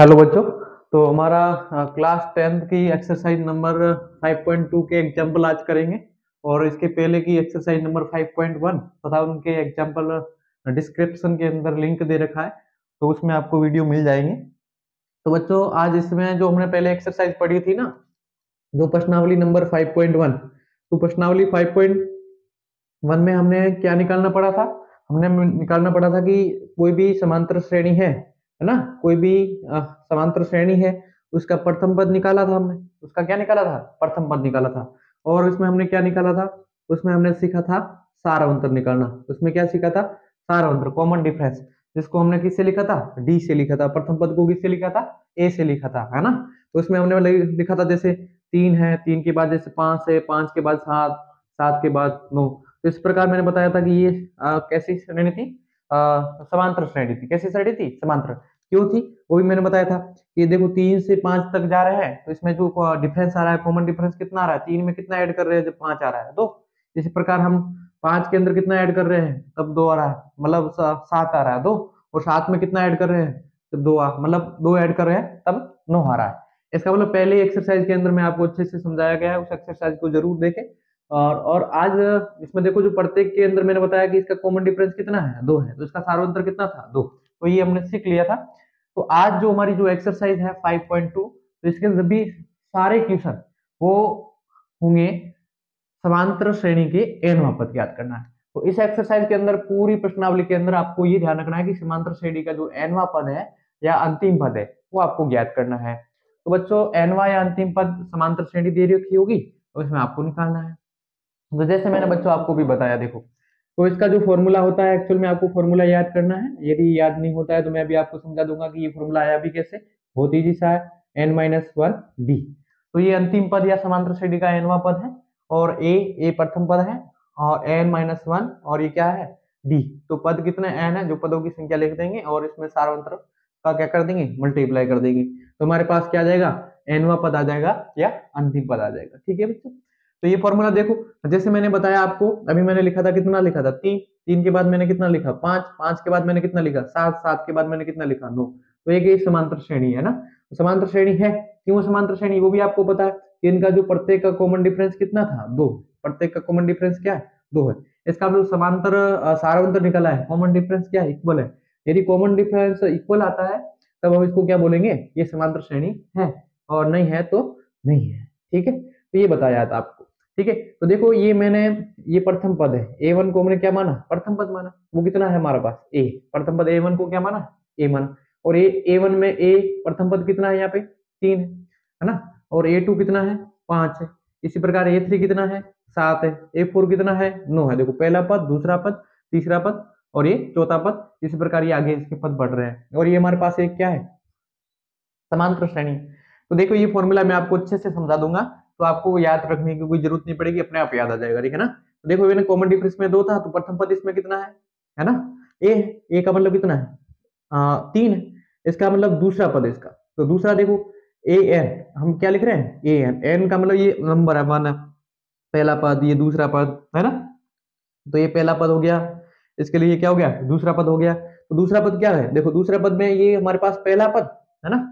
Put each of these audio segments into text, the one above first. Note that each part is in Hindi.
हेलो बच्चों। तो हमारा क्लास 10th की एक्सरसाइज नंबर 5.2 के एग्जाम्पल आज करेंगे। और इसके पहले की एक्सरसाइज नंबर 5.1 तथा उनके एग्जाम्पल डिस्क्रिप्शन के अंदर लिंक दे रखा है, तो उसमें आपको वीडियो मिल जाएंगे। तो बच्चों, आज इसमें जो हमने पहले एक्सरसाइज पढ़ी थी ना, जो प्रश्नावली नंबर 5.1, तो प्रश्नावली 5.1 में हमने क्या निकालना पड़ा था? हमने निकालना पड़ा था कि कोई भी समांतर श्रेणी है ना, कोई भी समांतर श्रेणी है, उसका प्रथम पद निकाला था हमने। उसका क्या निकाला था? प्रथम पद निकाला था। और उसमें हमने क्या निकाला था? उसमें हमने सीखा था सार अंतर निकालना। उसमें क्या सीखा था? सार अंतर, कॉमन डिफरेंस, जिसको हमने किससे लिखा था? डी से लिखा था। प्रथम पद को किससे लिखा था? ए से लिखा था, है ना। तो उसमें हमने लिखा था जैसे 3 है, 3 के बाद जैसे 5 है, 5 के बाद 7, 7 के बाद 9। तो इस प्रकार मैंने बताया था कि ये कैसी श्रेणी थी? समांतर श्रेणी थी। कैसी श्रेणी थी? समांतर। क्यों थी? वो भी मैंने बताया था कि देखो 3 से 5 तक जा रहे हैं, तो इसमें जो डिफरेंस आ रहा है, कॉमन डिफरेंस कितना आ रहा है? 3 में कितना ऐड कर रहे हैं जब 5 आ रहा है? 2। इसी प्रकार हम 5 के अंदर कितना ऐड कर रहे हैं तब 2 आ रहा है, मतलब 7 आ रहा है 2। और 7 में कितना ऐड कर रहे हैं तब 2 मतलब 2 ऐड कर रहे हैं तब 9 आ रहा है। इसका मतलब पहले एक्सरसाइज के अंदर में आपको अच्छे से समझाया गया है, उस एक्सरसाइज को जरूर देखें। और आज इसमें देखो, जो प्रत्येक के अंदर मैंने बताया कि इसका कॉमन डिफरेंस कितना है? 2 है, तो इसका सार्वंतर कितना था? 2। तो ये हमने सीख लिया था। तो आज जो हमारी जो एक्सरसाइज है 5.2, तो इसके अंदर भी सारे क्वेश्चन वो होंगे समांतर श्रेणी के एनवां पद याद करना है। तो इस एक्सरसाइज के अंदर पूरी प्रश्नावली के अंदर आपको ये ध्यान रखना है कि समांतर श्रेणी का जो एनवां पद है या अंतिम पद है वो आपको ज्ञात करना है। तो बच्चों, एनवां या अंतिम पद समांतर श्रेणी दे रखी होगी, तो इसमें आपको निकालना है। तो जैसे मैंने बच्चों आपको भी बताया, देखो, तो इसका जो फॉर्मूला होता है, एक्चुअल में आपको फॉर्मूला याद करना है। यदि याद नहीं होता है तो मैं भी आपको समझा दूंगा कि ये फॉर्मूला आया भी कैसे। बहुत ईजी सा है, n-1 d। तो ये अंतिम पद या समांतर श्रेणी का nवां पद है, और ए प्रथम पद है, और n-1, और ये क्या है? d। तो पद कितने n है, जो पदों की संख्या लिख देंगे और इसमें सार्वंतर का क्या कर देंगे? मल्टीप्लाई कर देंगे। तो हमारे पास क्या आ जाएगा? nवां पद आ जाएगा या अंतिम पद आ जाएगा। ठीक है बच्चों। तो ये फॉर्मूला देखो, जैसे मैंने बताया आपको, अभी मैंने लिखा था, कितना लिखा था? 3। 3 के बाद मैंने कितना लिखा? 5। 5 के बाद मैंने कितना लिखा? 7। 7 के बाद मैंने कितना लिखा? 9। तो एक ये समांतर श्रेणी है ना। तो समांतर श्रेणी है, क्यों समांतर श्रेणी? वो भी आपको पता है कि इनका जो प्रत्येक का कॉमन डिफरेंस कितना था? 2। प्रत्येक का कॉमन डिफरेंस क्या है? 2 है। इसका जो समांतर सारांतर निकला है, कॉमन डिफरेंस क्या है? इक्वल है। यदि कॉमन डिफरेंस इक्वल आता है तब हम इसको क्या बोलेंगे? ये समांतर श्रेणी है, और नहीं है तो नहीं है। ठीक है, तो ये बताया था आपको। ठीक है, तो देखो, ये मैंने, ये प्रथम पद है, ए वन को हमने क्या माना? प्रथम पद माना। वो कितना है हमारे पास? ए। प्रथम पद ए वन को क्या माना? ए माना। और ए वन में ए प्रथम पद कितना है? यहाँ पे 3 है ना। और ए टू कितना है? 5 है। इसी प्रकार ए थ्री कितना है? 7 है। ए4 कितना है? 9 है। देखो, पहला पद, दूसरा पद, तीसरा पद, और ये चौथा पद। इसी प्रकार ये आगे इसके पद बढ़ रहे हैं, और ये हमारे पास एक क्या है? समांतर श्रेणी। तो देखो, ये फॉर्मूला मैं आपको अच्छे से समझा दूंगा, तो आपको याद रखने की कोई जरूरत नहीं पड़ेगी, अपने आप याद आ जाएगा। ठीक है ना। तो देखो, मैंने कॉमन डिफरेंस में 2 था, तो प्रथम पद इसमें कितना है ना? ए। ए का मतलब कितना है? 3 है। इसका मतलब दूसरा पद इसका। तो दूसरा देखो, ए एन, हम क्या लिख रहे हैं? A N. एन का मतलब ये नंबर है, वन है, पहला पद, ये दूसरा पद है ना। तो ये पहला पद हो गया, इसके लिए ये क्या हो गया? दूसरा पद हो गया। तो दूसरा पद क्या है? देखो, दूसरा पद में ये हमारे पास पहला पद है ना।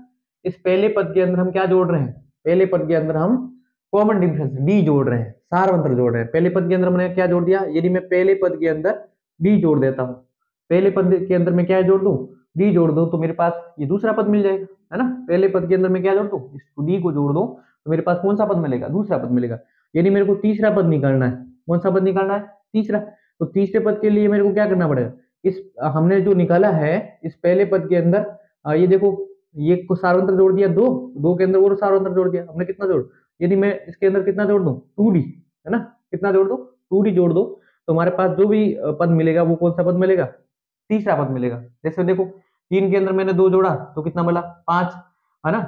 इस पहले पद के अंदर हम क्या जोड़ रहे हैं? पहले पद के अंदर हम कॉमन डिफरेंस डी जोड़ रहे हैं, सारवंतर जोड़ रहे हैं। पहले पद के अंदर हमने क्या जोड़ दिया? यदि मैं पहले पद के अंदर डी जोड़ देता हूँ, पहले पद के अंदर मैं क्या जोड़ दूं? डी जोड़ दूं, तो मेरे पास ये दूसरा पद मिल जाएगा, है ना। पहले पद के अंदर मैं क्या जोड़ दूं? इसको डी को जोड़ दूं, तो मेरे पास कौन सा पद मिलेगा? दूसरा पद मिलेगा। यदि मेरे को तीसरा पद निकालना है, कौन सा पद निकालना है? तीसरा। तो तीसरे पद के लिए मेरे को क्या करना पड़ेगा? इस हमने जो निकाला है, इस पहले पद के अंदर ये देखो, ये को सार्वंतर जोड़ दिया 2। 2 के अंदर और सार्वंतर जोड़ दिया हमने। कितना जोड़? यदि मैं इसके अंदर कितना जोड़ दूं? 2d, है ना। कितना जोड़ दो? 2d जोड़ दो, तो हमारे पास जो भी पद मिलेगा वो कौन सा पद मिलेगा? तीसरा पद मिलेगा। जैसे देखो, 3 के अंदर मैंने 2 जोड़ा, तो कितना मिला? 5, है ना।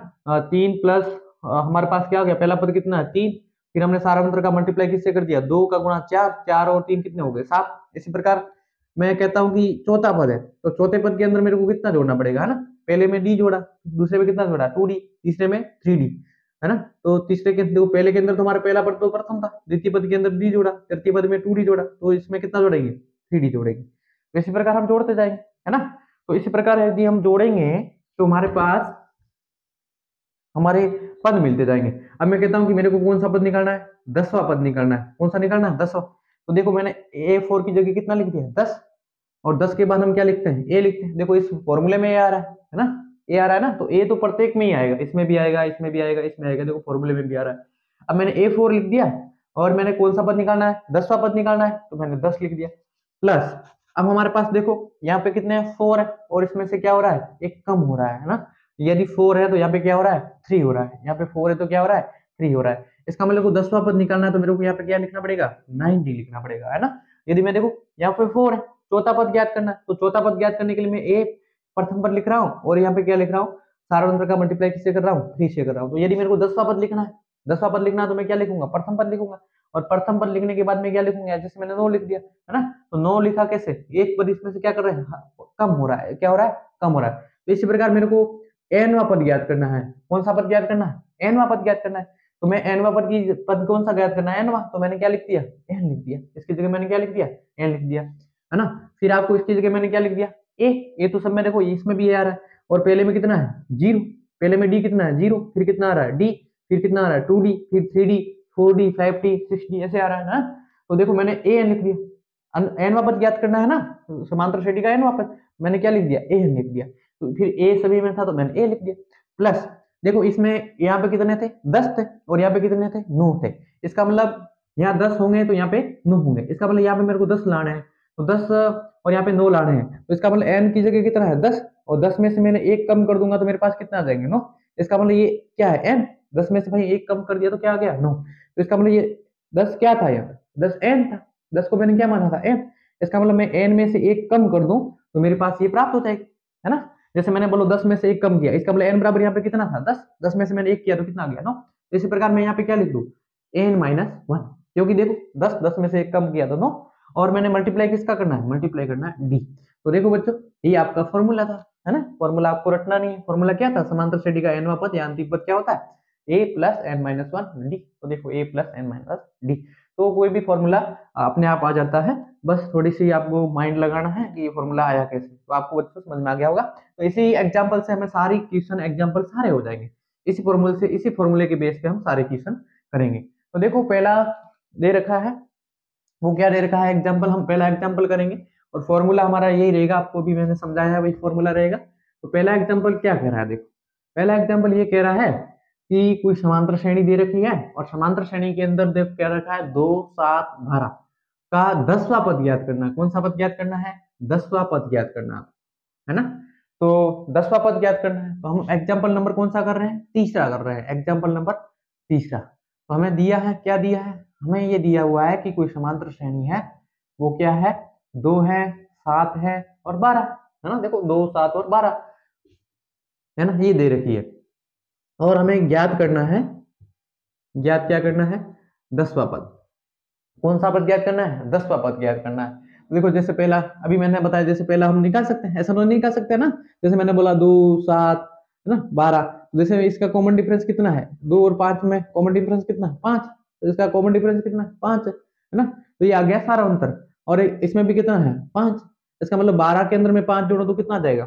3 प्लस हमारे पास क्या हो गया? पहला पद कितना है? 3। फिर हमने सारा मंत्र का मल्टीप्लाई किससे कर दिया? 2 का गुणा 4, 4 और 3 कितने हो गए? 7। इसी प्रकार मैं कहता हूं कि चौथा पद है, तो चौथे पद के अंदर मेरे को कितना जोड़ना पड़ेगा? है ना। पहले में डी जोड़ा, दूसरे में कितना जोड़ा? 2d, तीसरे में 3d, है ना। तो तीसरे के देखो, पहले के अंदर तो हमारा पहला पद तो प्रथम था, द्वितीय पद के अंदर डी जोड़ा, तृतीय पद में 2d जोड़ा, तो इसमें कितना जोड़ेंगे? 3d जोड़ेंगे। तो इसी प्रकार हम जोड़ते जाएंगे, है ना। तो इसी प्रकार यदि हम जोड़ेंगे तो हमारे पास हमारे पद मिलते जाएंगे। अब मैं कहता हूँ कि मेरे को कौन सा पद निकालना है, 10वां पद निकालना है। कौन सा निकालना है, 10वां। तो देखो मैंने A4 की जगह कितना लिख दिया, 10, और 10 के बाद हम क्या लिखते हैं, ए लिखते हैं। देखो इस फॉर्मूले में ए आ रहा है ना, ए आ रहा है ना, तो ए तो प्रत्येक में ही आएगा, इसमें भी आएगा, इसमें भी आएगा, इसमें आएगा, देखो फॉर्मूले में भी आ रहा है। अब मैंने A4 लिख दिया, और मैंने कौन सा पद निकालना है, 10वां पद निकालना है, तो मैंने 10 लिख दिया। प्लस अब हमारे पास देखो यहाँ पे कितने हैं, 4 है, और इसमें से क्या हो रहा है, एक कम हो रहा है ना। यदि 4 है तो यहाँ पे क्या हो रहा है, 3 हो रहा है। यहाँ पे 4 है तो क्या हो रहा है, 3 हो रहा है। इसका मतलब को 10वां पद निकालना है, तो मेरे को यहाँ पे क्या लिखना पड़ेगा, 90 लिखना पड़ेगा, है ना। यदि मैं देखो यहाँ पे 4 है, चौथा पद ज्ञात करना है, तो चौथा पद ज्ञात करने के लिए मैं ए प्रथम पद लिख रहा हूँ, और यहाँ पे क्या लिख रहा हूँ, सार्वधातुक का मल्टीप्लाई किससे कर रहा हूँ, 3 से कर रहा हूँ। तो यदि मेरे को 10वां पद लिखना है, 10वां पद लिखना है, तो मैं क्या लिखूंगा, प्रथम पद लिखूंगा। और प्रथम पद लिखने के बाद में क्या लिखूंगा, जैसे मैंने 9 लिख दिया, है ना। तो 9 लिखा कैसे, एक पद इसमें से क्या कर रहे हैं, कम हो रहा है, क्या हो रहा है, कम हो रहा है। तो इसी प्रकार मेरे को nवां पद ज्ञात करना है। कौन सा पद ज्ञात करना है, nवां पद ज्ञात करना है। तो मैं nवां पद की पद कौन सा ज्ञात करना है, nवां, तो मैंने क्या लिख दिया, n लिख दिया। इसकी जगह मैंने क्या लिख दिया, n लिख दिया, है ना। फिर आपको इसकी जगह मैंने क्या लिख दिया, ए तो सब में देखो इसमें भी ए आ रहा है, और पहले में कितना है, 0, पहले में डी कितना है, 0, फिर कितना आ रहा है, डी, फिर कितना आ रहा है, 2d, फिर 3d, 4d, 5d, 6d, ऐसे आ रहा है ना। तो देखो मैंने ए एन लिख दिया, एनवां पद ज्ञात करना है ना, समांतर श्रेणी का एनवां पद, मैंने क्या लिख दिया, ए एन लिख दिया। तो फिर ए सभी में था तो मैंने ए लिख दिया। प्लस देखो इसमें यहाँ पे कितने थे, 10 थे, और यहाँ पे कितने थे, 9 थे। इसका मतलब यहाँ 10 होंगे तो यहाँ पे 9 होंगे। इसका मतलब यहाँ पे मेरे को 10 लाने हैं, तो 10 और यहाँ पे 9 लाने हैं। तो इसका मतलब n की जगह कितना है, 10, और 10 में से मैंने एक कम कर दूंगा तो मेरे पास कितना आ जाएंगे, 9। इसका मतलब ये क्या है, n, 10 में से भाई एक कम कर दिया तो क्या आ गया, 9। तो इसका मतलब ये 10 क्या था, यहाँ पे 10 n था, 10 को मैंने क्या माना था, n। इसका मतलब मैं n में से एक कम कर दूं तो मेरे पास ये प्राप्त हो जाएगा, है ना। जैसे मैंने बोलो 10 में से एक कम किया, इसका मतलब n बराबर यहाँ पे कितना था, 10, 10 में से मैंने एक किया तो कितना आ गया, 9। इसी प्रकार मैं यहाँ पे क्या लिख दूं, n-1, क्योंकि देखो 10 में से एक कम किया तो 9, और मैंने मल्टीप्लाई किसका करना है, मल्टीप्लाई करना है डी। तो देखो बच्चों ये आपका फॉर्मूला था, है ना। फॉर्मूला आपको रटना नहीं है। फॉर्मूला क्या था, समांतर श्रेणी का nवां पद या अंतिम पद क्या होता है, a प्लस n-1 डी। तो देखो a प्लस n-डी, तो कोई भी फॉर्मूला अपने आप आ जाता है, बस थोड़ी सी आपको माइंड लगाना है कि ये फॉर्मूला आया कैसे। तो आपको बच्चों समझ में आ गया होगा। तो इसी एग्जाम्पल से हमें सारी क्वेश्चन एग्जाम्पल सारे हो जाएंगे, इसी फॉर्मूले से, इसी फॉर्मूले के बेस पे हम सारे क्वेश्चन करेंगे। तो देखो पहला दे रखा है, वो क्या दे रखा है, एग्जाम्पल, हम पहला एग्जाम्पल करेंगे, और फॉर्मूला हमारा यही रहेगा, आपको भी मैंने समझाया है वही फॉर्मूला रहेगा। तो पहला एग्जाम्पल क्या कह रहा है, देखो पहला एग्जाम्पल ये कह रहा है कि कोई समांतर श्रेणी दे रखी है, और समांतर श्रेणी के अंदर देख कह रखा है 2, 7, 12 का 10वां पद ज्ञात करना है। कौन सा पद ज्ञात करना है, 10वां पद ज्ञात करना है ना। तो 10वां पद ज्ञात करना है, तो हम एग्जाम्पल नंबर कौन सा कर रहे हैं, तीसरा कर रहे हैं, एग्जाम्पल नंबर तीसरा। तो हमें दिया है, क्या दिया है, हमें ये दिया हुआ है कि कोई समांतर श्रेणी है, वो क्या है, 2 है, 7 है और 12, है ना। देखो 2, 7 और 12, है ना, ये दे रखी है, और हमें ज्ञात करना है, ज्ञात क्या करना है, 10वां पद। कौन सा पद ज्ञात करना है, 10वां पद ज्ञात करना है। तो देखो जैसे पहला अभी मैंने बताया, जैसे पहला हम निकाल सकते हैं, ऐसा तो नहीं निकाल सकते ना। जैसे मैंने बोला 2, 7, है ना, 12, जैसे इसका कॉमन डिफरेंस कितना है, 2 और 5 में कॉमन डिफरेंस कितना है, 5, तो इसका कॉमन डिफरेंस कितना है, 5 है ना। तो ये आ गया सारा अंतर, और इसमें भी कितना है, 5। इसका मतलब 12 के अंदर में 5 जोड़ो तो कितना आ जाएगा,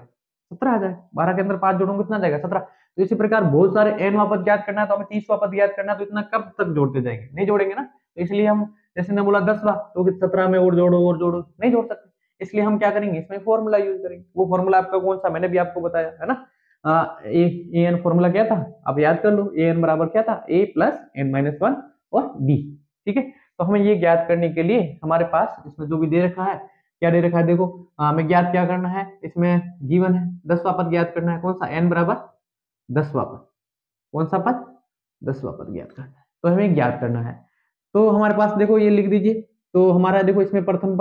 17 आ जाएगा। 12 के अंदर 5 जोड़ो कितना आ जाएगा, 17। तो इसी प्रकार बहुत सारे n वापस ज्ञात करना है, तो हमें 30वां पद ज्ञात करना है, तो इतना कब तक जोड़ते जाएंगे, नहीं जोड़ेंगे ना। तो इसलिए हम, जैसे ने बोला 10वां, तो 17 में और जोड़ो, नहीं जोड़ सकते। इसलिए हम क्या करेंगे, इसमें फॉर्मूला यूज करेंगे। वो फॉर्मूला आपका कौन सा, मैंने भी आपको बताया है ना, ए एन फॉर्मूला क्या था, आप याद कर लो, ए एन बराबर क्या था, a प्लस n-1 और d। ठीक है, तो हमें ये ज्ञात करने के लिए हमारे पास इसमें जो भी दे रखा है, क्या दे रखा है, देखो हमें ज्ञात क्या करना है, इसमें गिवन है 10वां पद ज्ञात करना है। कौन सा, n बराबर 10वां पद, कौन सा पद, 10वां पद ज्ञात करना है, तो हमें ज्ञात करना है। तो हमारे पास देखो ये लिख दीजिए, तो हमारा देखो इसमें प्रथम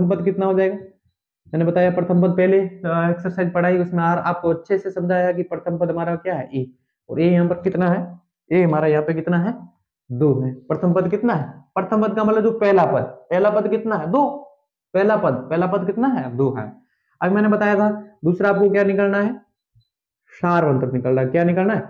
पद कितना हो जाएगा, मैंने बताया प्रथम पद पहले एक्सरसाइज पढ़ाई, उसमें आपको अच्छे से समझाया कि प्रथम पद हमारा क्या है, ए, और ए यहाँ पर कितना है, ए हमारा यहाँ पे कितना है, 2 है। प्रथम पद कितना है, प्रथम पद का मतलब जो पहला पद कितना है, 2, पहला पद कितना है, 2 है। अब मैंने बताया था दूसरा आपको क्या निकालना है, सारवंतर निकालना है। क्या निकालना है,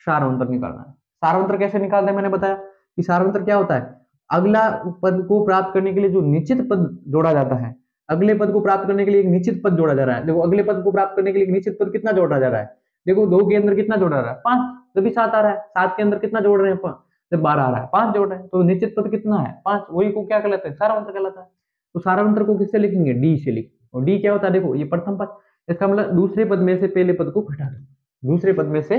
सारवंतर निकालना है। सारवंतर कैसे निकालते हैं, मैंने बताया कि सारवंतर क्या होता है, अगला पद को प्राप्त करने के लिए जो निश्चित पद जोड़ा जाता है, अगले पद को प्राप्त करने के लिए एक निश्चित पद जोड़ा जा रहा है। देखो अगले पद को प्राप्त करने के लिए एक निश्चित पद कितना जोड़ा जा रहा है, देखो 2 के अंदर कितना जोड़ा जा रहा है, 5, जब भी 7 आ रहा है, 7 के अंदर कितना जोड़ रहे हैं अपन, जब 12 आ रहा है 5 जोड़ रहे हैं, तो निश्चित पद कितना है 5, वही को क्या कहलाता है सारांतर कहलाता है। तो सारांतर को किससे लिखेंगे, डी से लिखेंगे। और डी क्या होता है, देखो ये प्रथम पद, इसका मतलब दूसरे पद में से पहले पद को घटा दो, दूसरे पद में से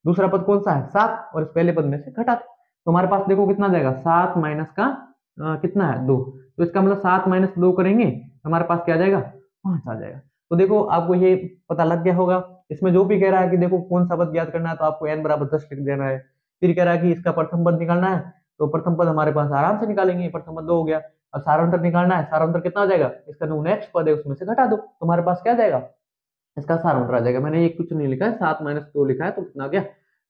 दूसरा पद कौन सा है 7, और इस पहले पद में से घटा दो, तो हमारे पास देखो कितना जाएगा 7 माइनस का कितना है 2, तो इसका मतलब 7 माइनस 2 करेंगे हमारे पास क्या आ जाएगा 5 आ जाएगा। तो देखो आपको ये पता लग गया होगा। इसमें जो भी कह रहा है कि देखो कौन सा पद ज्ञात करना है, तो आपको n बराबर 10 लिख देना है। फिर कह रहा है कि इसका प्रथम पद निकालना है, तो प्रथम पद हमारे पास आराम से निकालेंगे, प्रथम पद 2 हो गया। अब सारांतर निकालना है, सारांतर कितना आ जाएगा, इसका जो नेक्स्ट पद है उसमें से घटा दो, तुम्हारे पास क्या आ जाएगा, इसका सारांतर आ जाएगा। मैंने ये कुछ नहीं लिखा है, 7 माइनस 2 लिखा है, तो कितना आ गया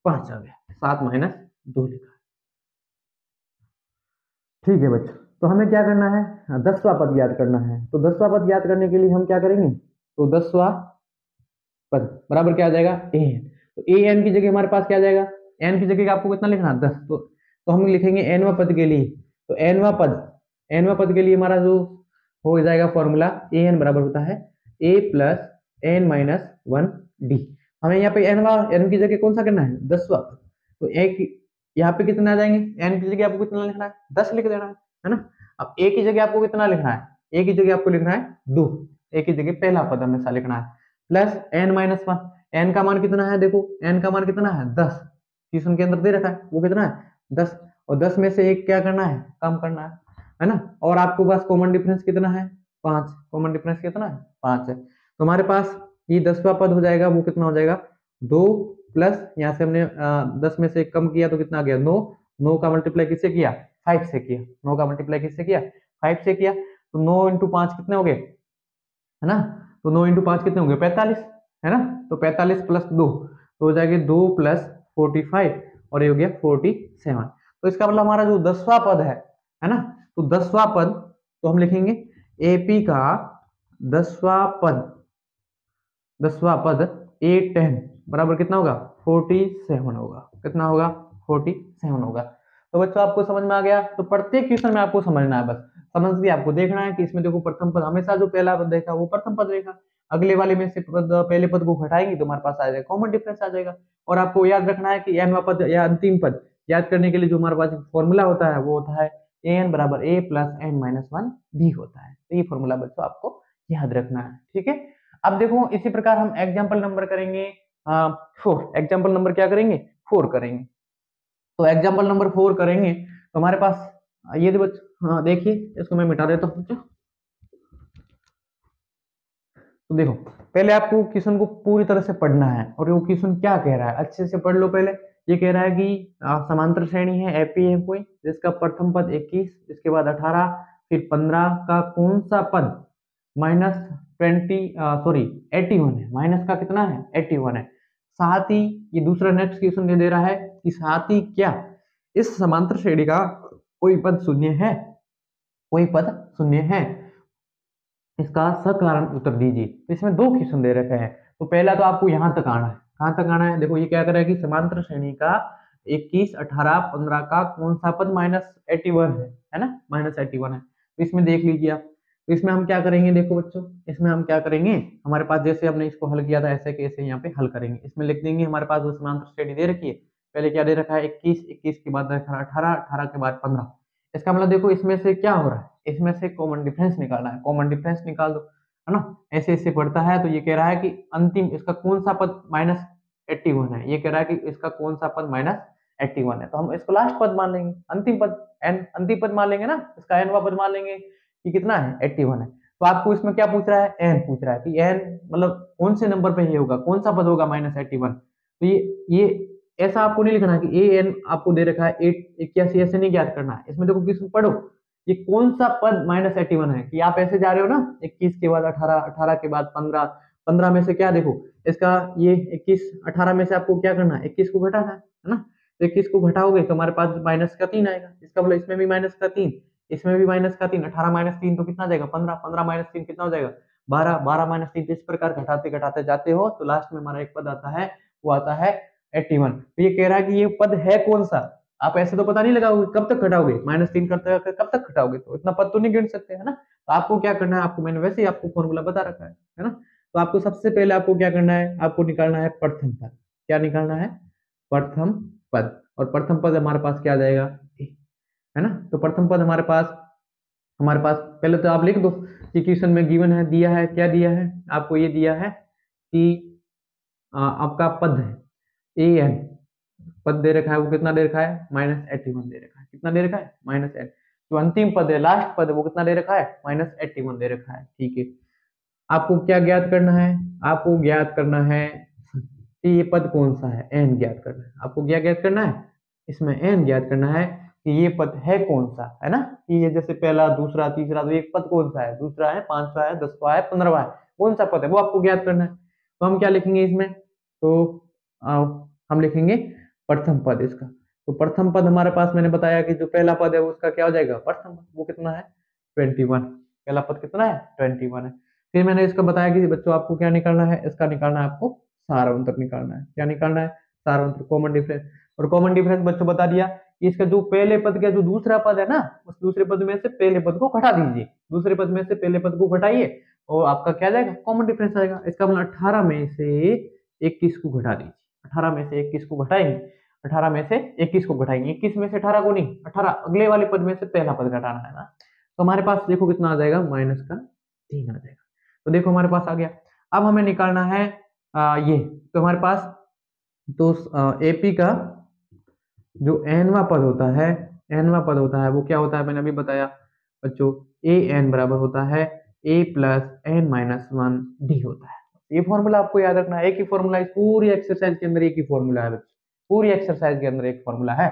5 आ गया, 7 माइनस 2 लिखा है। ठीक है बच्चों, तो हमें क्या करना है, 10वां पद ज्ञात करना है। तो 10वां पद ज्ञात करने के लिए हम क्या करेंगे, तो 10वां पद बराबर क्या आ जाएगा ए एन, तो ए एन की जगह हमारे पास क्या आ जाएगा, एन की जगह आपको कितना लिखना है 10, तो हम लिखेंगे एनवा पद के लिए, तो एनवा पद के लिए हमारा जो हो जाएगा फॉर्मूला ए एन बराबर होता है a plus N minus 1 D. हमें यहाँ पे एन की जगह कौन सा करना है 10वां, तो एक यहाँ पे कितना आ जाएंगे, एन की जगह आपको कितना लिखना है 10 लिख देना है ना। अब ए की जगह आपको कितना लिखना है, ए की जगह आपको लिखना है 2, ए की जगह पहला पद हमेशा लिखना है, प्लस एन माइनस 1, एन का मान कितना है, देखो एन का मान कितना है 10, क्वेश्चन के अंदर दे रखा है, वो कितना है 10, और 10 में से एक क्या करना है कम करना है ना। और आपको पास कॉमन डिफरेंस कितना है 5, कॉमन डिफरेंस कितना है 5 है, तो हमारे पास ये 10वां पद हो जाएगा, वो कितना हो जाएगा 2 प्लस यहाँ से हमने 10 में से एक कम किया तो कितना आ गया 9, 9 का मल्टीप्लाई किससे किया 5 से किया, 9 का मल्टीप्लाई किससे किया 5 से किया, तो 9 इंटू 5 कितने हो गए, है ना, तो 9 इंटू 5 कितने हो गए 45, है ना, तो 45 प्लस 2 तो हो जाएगा 2 प्लस 45, और ये हो गया 47। तो इसका मतलब हमारा जो 10वां पद है ना, तो 10वां पद तो हम लिखेंगे एपी का 10वां पद, 10वां पद A10 बराबर कितना होगा 47 होगा, कितना होगा 47 होगा। तो बच्चों आपको समझ में आ गया, तो प्रत्येक क्वेश्चन में आपको समझना है, बस समझ के आपको देखना है कि इसमें देखो प्रथम पद हमेशा जो पहला पद देखा वो प्रथम पद रहेगा, अगले वाले में से पहले पद को घटाएंगे तो हमारे पास आ जाएगा कॉमन डिफरेंस आ जाएगा। और आपको याद रखना है कि एनवा पद या अंतिम पद याद करने के लिए जो हमारे पास फॉर्मूला होता है वो होता है ए एन बराबर ए प्लस एन माइनस 1 डी होता है। तो ये फॉर्मूला बच्चों आपको याद रखना है, ठीक है। अब देखो इसी प्रकार हम एग्जाम्पल नंबर करेंगे 4, एग्जाम्पल नंबर क्या करेंगे 4 करेंगे। तो एग्जाम्पल नंबर 4 करेंगे तो हमारे पास ये देखिए इसको मैं मिटा देता हूँ। तो देखो पहले आपको क्वेश्चन को पूरी तरह से पढ़ना है, और वो क्वेश्चन क्या कह रहा है अच्छे से पढ़ लो। पहले ये कह रहा है कि समांतर श्रेणी है एपी है कोई, जिसका प्रथम पद 21, इसके बाद 18, फिर 15 का कौन सा पद माइनस 81 है, माइनस का कितना है 81 है। साथ ही ये दूसरा नेक्स्ट क्वेश्चन ये दे रहा है कि साथ ही क्या इस समांतर श्रेणी का कोई पद शून्य है, कोई पद शून्य है, इसका सकारण उत्तर दीजिए। तो इसमें 2 क्वेश्चन दे रखे हैं, तो पहला तो आपको यहां तक आना है, कहां तक आना है, देखो ये क्या कर रहा है कि समांतर श्रेणी का 21, 18, 15 का कौन सा पद माइनस 81 है ना, माइनस 81 है। तो इसमें देख लीजिए आप, तो इसमें हम क्या करेंगे, देखो बच्चों इसमें हम क्या करेंगे, हमारे पास जैसे हमने इसको हल किया था ऐसे कैसे यहाँ पे हल करेंगे। इसमें लिख देंगे हमारे पास जो समांतर श्रेणी दे रखी है, पहले क्या दे रखा है 21, 21 के बाद 18, 18 के बाद 15। इसका मतलब देखो इसमें से क्या हो रहा है, इसमें से कॉमन डिफरेंस निकालना है, कॉमन डिफरेंस निकाल दो, है ना। ऐसे ऐसे पढ़ता है, तो ये कह रहा है कि अंतिम इसका कौन सा पद माइनस 81 है, ये कह रहा है कि इसका कौन सा पद माइनस 81 है, तो हम इसको लास्ट पद मान लेंगे, अंतिम पद एन अंतिम पद मान लेंगे ना, इसका एनवा पद मान लेंगे कि कितना है 81 है। तो आपको इसमें क्या पूछ रहा है, एन पूछ रहा है कि एन मतलब कौन से नंबर पे ये होगा, कौन सा पद होगा माइनस 81। तो ये ऐसा आपको नहीं लिखना कि ए एन आपको दे रखा है 81, ऐसे नहीं ज्ञात करना है। इसमें देखो किसको पढ़ो, ये कौन सा पद माइनस 81 है, कि आप ऐसे जा रहे हो ना 21 के बाद 18, 18 के बाद 15, 15 में से क्या देखो इसका ये 21, 18 में से आपको क्या करना है 21 को घटाना है ना। तो 21 को घटाओगे तो हमारे पास माइनस का 3 आएगा, इसका मतलब इसमें भी माइनस का 3, इसमें भी माइनस का 3, 18 माइनस 3 तो कितना जाएगा 15, 15 माइनस 3 कितना हो जाएगा 12, 12 माइनस 3। इस प्रकार घटाते घटाते जाते हो तो लास्ट में हमारा एक पद आता है, वो आता है 81। तो ये कह रहा है कि ये पद है कौन सा, आप ऐसे तो पता नहीं लगाओगे, कब तक घटाओगे माइनस 3 करते कब तक घटाओगे, तो इतना पद तो नहीं गिन सकते, है ना। तो आपको क्या करना है, आपको मैंने वैसे ही आपको फॉर्मूला बता रखा है ना। तो आपको सबसे पहले आपको क्या करना है, आपको निकालना है प्रथम पद, क्या निकालना है प्रथम पद, और प्रथम पद हमारे पास क्या आ जाएगा, है ना। तो प्रथम पद हमारे पास पहले तो आप लिख दो कि क्वेश्चन में गिवन है, दिया है, क्या दिया है आपको, ये दिया है कि आपका पद है ए एन, पद दे रखा है, वो कितना दे रखा है, -81 दे रखा है। कितना दे रखा है, -8। जो अंतिम पद है, लास्ट पद है, वो कितना दे रखा है, -81 दे रखा है। ठीक है, आपको क्या ज्ञात करना है, आपको ज्ञात करना है कि ये पद कौन सा है, एन ज्ञात करना है। आपको क्या ज्ञात करना है, इसमें एन ज्ञात करना है कि ये पद है कौन सा, है ना। कि ये जैसे पहला, दूसरा, तीसरा, तो एक पद कौन सा है, दूसरा है, पांचवा है, 10वां है, 15वां है, कौन सा पद है वो आपको ज्ञात करना है। तो हम क्या लिखेंगे इसमें, तो हम लिखेंगे प्रथम पद इसका। तो प्रथम पद हमारे पास, मैंने बताया कि जो पहला पद है वो उसका क्या हो जाएगा, प्रथम पद, वो कितना है, 21। पहला पद कितना है, 21 है। फिर मैंने इसका बताया कि बच्चों आपको क्या निकालना है, इसका निकालना है आपको सार अंतर निकालना है। क्या निकालना है, सार अंतर, कॉमन डिफरेंस। और कॉमन डिफरेंस बच्चों बता दिया कि इसका जो पहले पद का जो दूसरा पद है ना, उस दूसरे पद में से पहले पद को घटा दीजिए, दूसरे पद में से पहले पद को घटाइए और आपका क्या जाएगा, कॉमन डिफरेंस आएगा। इसका मतलब 18 में से 21 को घटा दीजिए, 18 में से 21 को घटाएंगे, 18 में से 21 को घटाएंगे, 21 में से 18 को नहीं, 18 अगले वाले पद में से पहला पद घटाना है ना। तो हमारे पास देखो कितना आ जाएगा, -3 आ जाएगा। तो देखो हमारे पास आ गया। अब हमें निकालना है ये, तो हमारे पास तो एपी का जो एनवा पद होता है, एनवा पद होता है वो क्या होता है, मैंने अभी बताया बच्चों, ए एन बराबर होता है a plus N minus 1 D होता है। ये फॉर्मूला आपको याद रखना है, एक ही फॉर्मूला है पूरी एक्सरसाइज के अंदर, एक ही फॉर्मूला है बच्चों, पूरी एक्सरसाइज के अंदर एक फॉर्मूला है।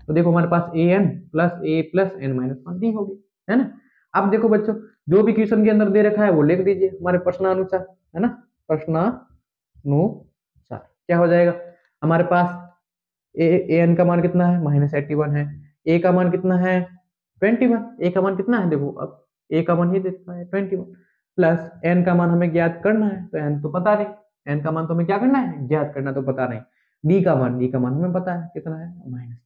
तो देखो हमारे पास ए प्लस एन माइनस 1 डी हो गई, है ना। अब देखो बच्चों, जो भी क्वेश्चन के अंदर दे रखा है वो लिख दीजिए हमारे प्रश्नानुसार, है ना। प्रश्नानुसार क्या हो जाएगा, हमारे पास एन का मान कितना है, -81 है। ए का मान कितना है, 21। ए का मान कितना है, देखो अब ए का मान ही देता है 21, प्लस एन का मान हमें ज्ञात करना है, तो एन तो पता नहीं, एन का मान तो हमें क्या करना है, ज्ञात करना, तो पता नहीं। डी का मान हमें पता है कितना है, -3।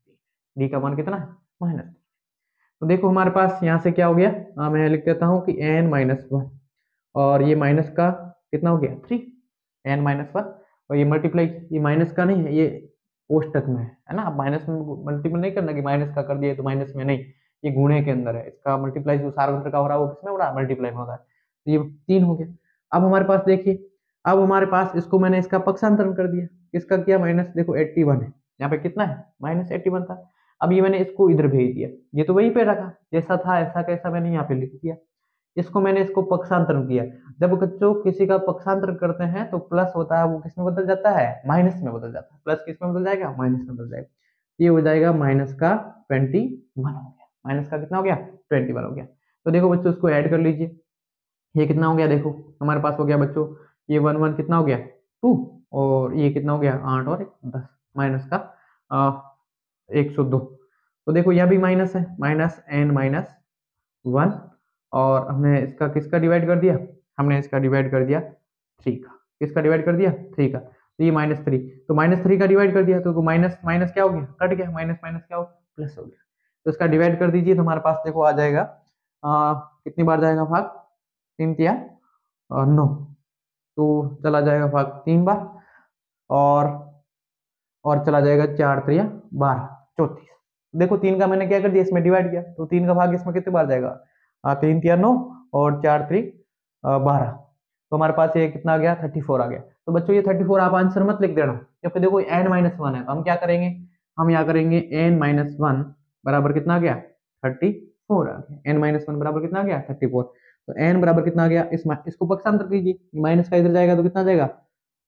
डी का मान कितना है, -3। तो देखो हमारे पास यहाँ से क्या हो गया, मैं लिख देता हूँ कि n-1, और ये माइनस का कितना हो गया, 3, n-1, और ये मल्टीप्लाई, ये माइनस का नहीं है, ये कोष्टक में है ना। आप माइनस में मल्टीपल नहीं करना कि माइनस का कर दिया तो माइनस में नहीं, ये गुणे के अंदर है, इसका मल्टीप्लाई जो सार्वत्र का हो रहा है वो किसमें हो रहा है, मल्टीप्लाई में हो रहा है। तो ये 3 हो गया। अब हमारे पास देखिए, अब हमारे पास इसको मैंने इसका पक्षांतरण कर दिया, इसका किया माइनस, देखो 81 है, यहाँ पे कितना है, -81 था। अब ये मैंने इसको इधर भेज दिया, ये तो वहीं पे रखा, जैसा था ऐसा कैसा मैंने यहाँ पे लिख दिया। इसको मैंने इसको पक्षांतरण किया। जब बच्चों किसी का पक्षांतरण करते हैं तो प्लस होता है वो किस में बदल जाता है, माइनस में बदल जाता है। प्लस किस में बदल जाएगा, माइनस में बदल जाएगा। ये हो जाएगा माइनस का 21 हो गया, माइनस का कितना हो गया, 21 हो गया। तो देखो बच्चों इसको ऐड कर लीजिए, ये कितना हो गया, देखो हमारे पास हो गया बच्चों, ये 1 कितना हो गया, 2, और ये कितना हो गया, 8 और 10, माइनस का 102। तो देखो यह भी माइनस है, -n-1, और हमने इसका किसका डिवाइड कर दिया, हमने इसका डिवाइड कर दिया 3 का, किसका डिवाइड कर दिया, 3 का। तो ये -3, तो -3 का डिवाइड कर दिया, तो माइनस माइनस क्या हो गया, कट गया, माइनस माइनस क्या हो, प्लस हो गया। तो इसका डिवाइड कर दीजिए, तो हमारे पास देखो आ जाएगा, कितनी बार जाएगा भाग, 3 तिया 9, तो चला जाएगा भाग 3 बार, और चला जाएगा 4 तिया 12, 34। देखो 3 का मैंने क्या कर दिया, इसमें डिवाइड किया, तो 3 का भाग इसमें कितने बार जाएगा, 3 तिया 9 और 4 3 12, तो हमारे पास ये कितना आ गया, 34 आ गया। तो बच्चों ये 34 आप आंसर मत लिख देना, क्योंकि देखो n-1 है, तो हम क्या करेंगे, हम यहाँ करेंगे n-1 बराबर कितना आ गया, 34 आ गया, n-1 बराबर कितना आ गया, 34। तो n बराबर कितना आ गया, इसको पक्षांतर कीजिए, माइनस का इधर जाएगा तो कितना जाएगा,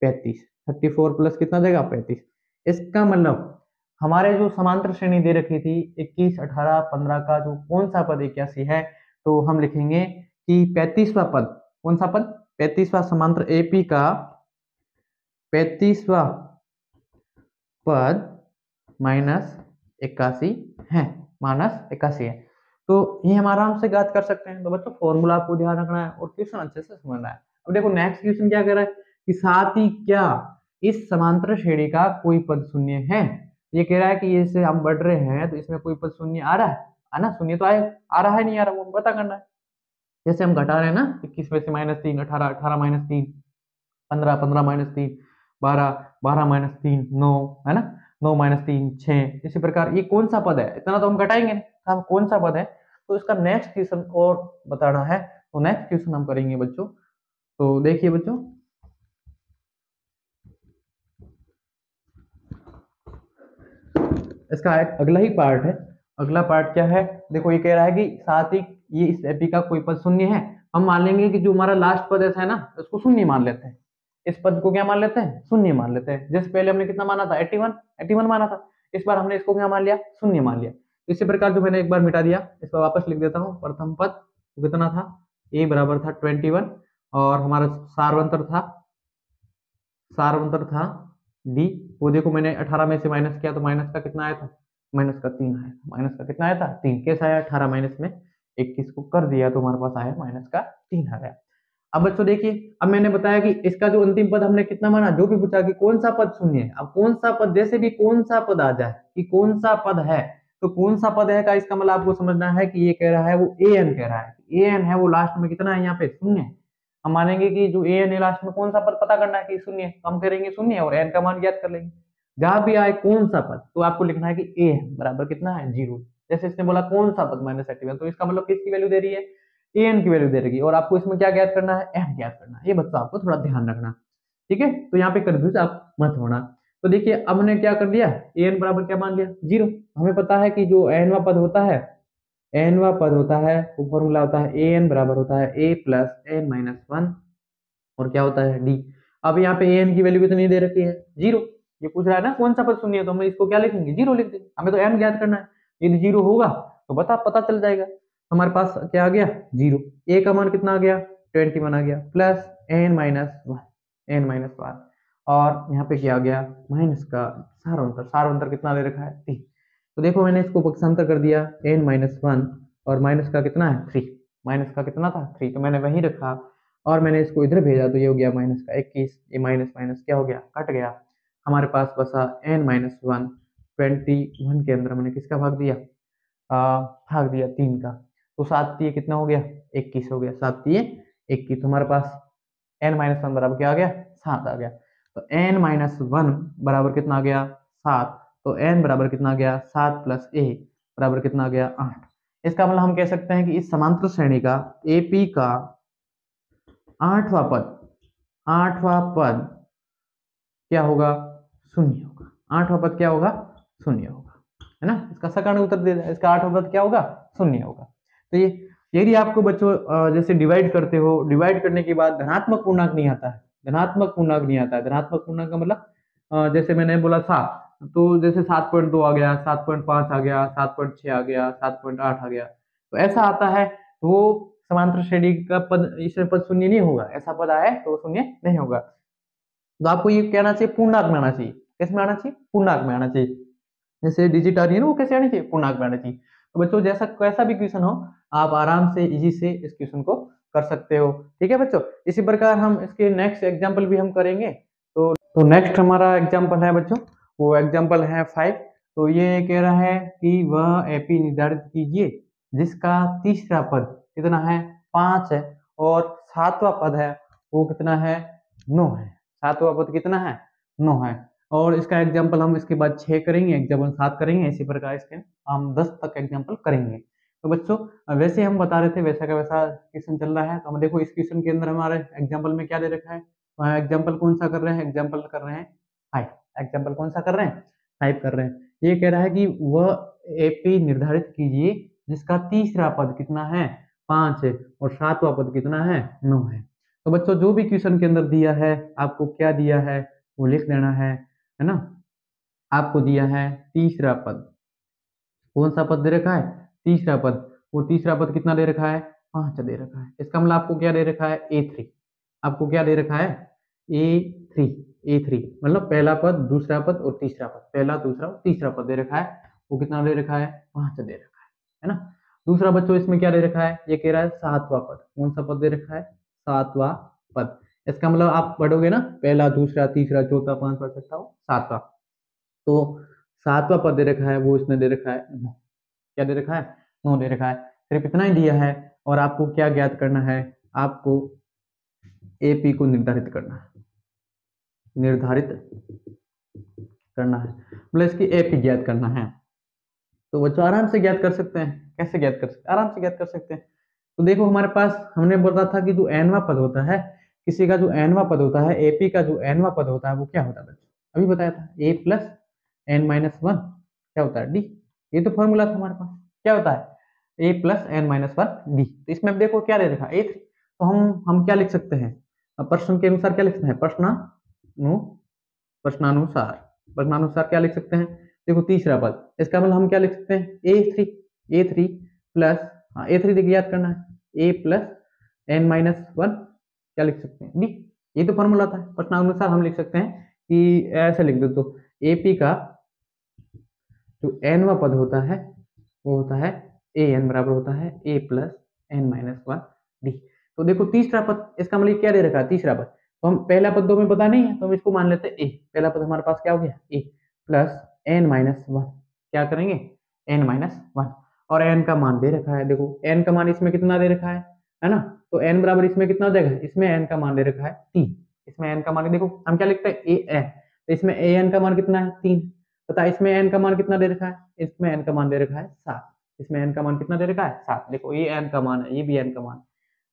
35, 34 प्लस कितना जाएगा, 35। इसका मतलब हमारे जो समांतर श्रेणी दे रखी थी 21, 18, 15 का जो कौन सा पद 81 है, तो हम लिखेंगे कि 35वां पद, कौन सा पद, 35वां समांतर एपी का 35वां पद -81 है, -81 है। तो ये हम आराम से ज्ञात कर सकते हैं। तो बच्चों फॉर्मूला आपको ध्यान रखना है और क्वेश्चन अच्छे से समझना है। अब देखो नेक्स्ट क्वेश्चन क्या कह रहा है कि साथ ही क्या इस समांतर श्रेणी का कोई पद शून्य है। ये कह रहा है कि इससे हम बढ़ रहे हैं तो इसमें कोई पद शून्य आ रहा है ना, शून्य तो आ रहा है नहीं आ रहा, वो पता करना है। जैसे हम घटा रहे हैं ना, 21 में से -3, 18, 18 -3, 15, 15 -3, 12, 12 -3, 9, है ना, 9 माइनस 3 6। इसी प्रकार ये कौन सा पद है, इतना तो हम घटाएंगे नहीं, हम कौन सा पद है, तो इसका नेक्स्ट क्वेश्चन और बताना है। तो नेक्स्ट क्वेश्चन हम करेंगे बच्चों। तो देखिए बच्चों, इसका एक अगला ही पार्ट है। अगला पार्ट क्या है, देखो ये कह रहा है कि साथ ही ये इस एपी का कोई पद शून्य है। हम मान लेंगे कि जो हमारा लास्ट पद ऐसा है ना, उसको शून्य मान लेते हैं। इस पद को क्या मान लेते हैं, शून्य मान लेते हैं। जैसे पहले हमने कितना माना था, 81 माना था। इस बार हमने इसको क्या मान लिया, शून्य मान लिया। इसी प्रकार जो मैंने एक बार मिटा दिया, इस पर वापस लिख देता हूँ। प्रथम पद कितना था, ए बराबर था 21, और हमारा सारवंतर था डी। वो देखो मैंने 18 में से माइनस किया तो माइनस का कितना आया था, माइनस का 3 आया था। माइनस का कितना आया था, 3 कैसे आया, 18 माइनस में 21 को कर दिया तो हमारे पास आया माइनस का 3 आ गया। अब बच्चों देखिए, अब मैंने बताया कि इसका जो अंतिम पद हमने कितना माना, जो भी पूछा कि कौन सा पद शून्य है। अब कौन सा पद, जैसे भी कौन सा पद आ जाए कि कौन सा पद है, तो कौन सा पद है का इसका मतलब आपको समझना है कि ये कह रहा है वो ए एन कह रहा है, ए एन है वो लास्ट में कितना है, यहाँ पे शून्य है। हम मानेंगे कि जो ए एन है लास्ट में कौन सा पद पता करना है कि शून्य है, तो हम करेंगे शून्य और एन का मान ज्ञात कर लेंगे। जहां भी आए कौन सा पद, तो आपको लिखना है कि ए एन बराबर कितना है, 0। जैसे इसने बोला कौन सा पद -81, तो इसका मतलब किसकी वैल्यू दे रही है, ए एन की वैल्यू दे रही है। और आपको इसमें क्या ज्ञात करना है, एन ज्ञात करना है। ये बच्चों आपको थोड़ा ध्यान रखना, ठीक है। तो यहाँ पे कंफ्यूज आप मत होना। तो देखिए अब हमने क्या कर लिया, ए एन बराबर क्या मान लिया, 0। हमें पता है कि जो एनवा पद होता है, एनवा पद होता है वो फॉर्मूला होता है ए एन बराबर होता है ए प्लस एन माइनस 1, और क्या होता है डी। अब यहाँ पे ए एन की वैल्यू कितनी दे रखी है, 0। ये पूछ रहा है ना कौन सा पद शून्य है, तो हम इसको क्या लिखेंगे, 0 लिख देंगे। हमें तो एन ज्ञात करना है, यदि 0 होगा तो पता चल जाएगा। हमारे पास क्या आ गया, 0। ए का मान कितना आ गया, 21 आ गया, प्लस एन माइनस 1, और यहाँ पे क्या आ गया, माइनस का सारवंतर कितना दे रखा है, 3। तो देखो मैंने इसको पक्षांतर कर दिया, n-1 और माइनस का कितना है, 3। माइनस का कितना था, 3, तो मैंने वही रखा और मैंने इसको इधर भेजा, तो ये हो गया माइनस का 21। ये माइनस माइनस क्या हो गया, कट गया। हमारे पास बसा n-1। 21 के अंदर मैंने किसका भाग दिया, भाग दिया 3 का। तो 7 तिये कितना हो गया, 21 हो गया। 7 तिये 21, तो हमारे पास n-1 बराबर क्या आ गया, 7 आ गया। तो n-1 बराबर कितना आ गया, 7। तो n बराबर कितना आ गया, 7 प्लस a बराबर कितना आ गया, 8। इसका मतलब हम कह सकते हैं कि इस समांतर श्रेणी का एपी का आठवां पद क्या होगा, शून्य होगा। आठवां पद क्या होगा, शून्य होगा, है ना। इसका सकारात्मक उत्तर दे दिया, इसका आठवां पद क्या होगा, शून्य होगा। तो ये यदि आपको बच्चों जैसे डिवाइड करते हो, डिवाइड करने के बाद धनात्मक पूर्णांक नहीं आता है, धनात्मक पूर्णांक नहीं आता है। धनात्मक पूर्णांक का मतलब जैसे मैंने बोला 7, तो जैसे 7.2 आ गया, 7.5 आ गया, 7.6 आ गया, 7.8 आ गया, तो ऐसा आता है। तो वो समांतर श्रेणी का पद, इसमें पद शून्य नहीं होगा। ऐसा पद आए तो शून्य नहीं होगा। तो आपको ये कहना चाहिए पूर्णांक में आना चाहिए। किसमें आना चाहिए, पूर्णांक में आना चाहिए। जैसे डिजिट आ रही है ना, वो कैसे आनी चाहिए, पूर्णांक में आना चाहिए। तो बच्चों जैसा कैसा भी क्वेश्चन हो, आप आराम से इजी से इस क्वेश्चन को कर सकते हो, ठीक है बच्चों। इसी प्रकार हम इसके नेक्स्ट एग्जाम्पल भी हम करेंगे। तो नेक्स्ट हमारा एग्जाम्पल है बच्चों, वो एग्जाम्पल है 5। तो ये कह रहा है कि वह एपी निर्धारित कीजिए जिसका तीसरा पद कितना है, 5 है, और सातवां पद है वो कितना है, 9 है। सातवां पद कितना है, 9 है। और इसका एग्जाम्पल हम इसके बाद 6 करेंगे, एग्जाम्पल 7 करेंगे। इसी प्रकार इसके हम 10 तक एग्जाम्पल करेंगे। तो बच्चों वैसे हम बता रहे थे वैसा का वैसा क्वेश्चन चल रहा है। तो हम देखो इस क्वेश्चन के अंदर हमारे एग्जाम्पल में क्या दे रखा है, एग्जाम्पल कौन सा कर रहे हैं, एग्जाम्पल कर रहे हैं 5। एग्जाम्पल कौन सा कर रहे हैं, 5 कर रहे हैं। ये कह रहा है कि वह एपी निर्धारित कीजिए जिसका तीसरा पद कितना है, 5 है, और सातवां पद कितना है, 9 है। तो बच्चों जो भी क्वेश्चन के अंदर दिया है, आपको क्या दिया है वो लिख देना है ना। आपको दिया है तीसरा पद, कौन सा पद दे रखा है, तीसरा पद। वो तीसरा पद कितना दे रखा है, 5 दे रखा है। इसका मतलब आपको क्या दे रखा है, A3। आपको क्या दे रखा है, A3। A3 मतलब पहला पद, दूसरा पद और तीसरा पद, पहला दूसरा और तीसरा पद दे रखा है। वो कितना दे रखा है, 5 दे रखा है ना। दूसरा बच्चों इसमें क्या दे रखा है, ये कह रहा है सातवां पद। कौन सा पद दे रखा है, सातवां पद। इसका मतलब आप पढ़ोगे ना, पहला दूसरा तीसरा चौथा पांचवा छठा सातवां। तो सातवां पद दे रखा है, वो इसने दे रखा है 9। क्या दे रखा है, 9 दे रखा है। सिर्फ इतना ही दिया है। और आपको क्या ज्ञात करना है, आपको एपी को निर्धारित करना है, निर्धारित करना है। प्लस की एपी ज्ञात करना है। तो बच्चों आराम से ज्ञात कर सकते हैं। कैसे ज्ञात कर सकते हैं? आराम से ज्ञात कर सकते हैं। तो देखो हमारे पास हमने बोला था कि जो एनवा पद होता है, किसी का जो एनवा पद होता है, एपी का जो एनवा पद होता है वो क्या होता है बच्चों? अभी बताया था ए प्लस एन माइनस वन क्या होता है? डी। ये तो फॉर्मूला था हमारे पास। क्या होता है? A plus N minus one d. तो इसमें अब देखो क्या दे रखा है? A three. तो हम क्या लिख सकते हैं? अब प्रश्न के अनुसार क्या लिख सकते हैं? प्रश्नानुसार प्रश्नानुसार क्या लिख सकते हैं? देखो तीसरा पद, इसका मतलब हम क्या लिख सकते हैं? ए थ्री प्लस, हाँ ए थ्री देखिए याद करना है, a plus N minus one क्या लिख सकते हैं? डी। ये तो फॉर्मूला था। प्रश्नानुसार हम लिख सकते हैं कि ऐसे लिख दो, तो एपी का जो एनवा पद होता है वो होता है ए एन बराबर होता है a plus N minus one d. तो देखो तीसरा पद, इसका मतलब क्या दे रखा है? तीसरा पद। तो हम पहला पद दो में पता नहीं है तो हम इसको मान लेते हैं ए। पहला पद हमारे पास क्या हो गया? A plus N minus one. क्या करेंगे? N minus one. और एन का मान दे रखा है। देखो एन का मान इसमें कितना दे रखा है ना? तो एन बराबर इसमें कितना हो जाएगा? इसमें एन का मान दे रखा है तीन। इसमें एन का मान देखो हम क्या लिखते हैं? A N. तो इसमें ए एन का मान कितना है? तीन। पता इसमें एन का मान कितना दे रखा है? इसमें एन का मान दे रखा है सात। इसमें एन का मान कितना दे रखा है? सात। देखो ये एन का मान है, ये भी एन का मान।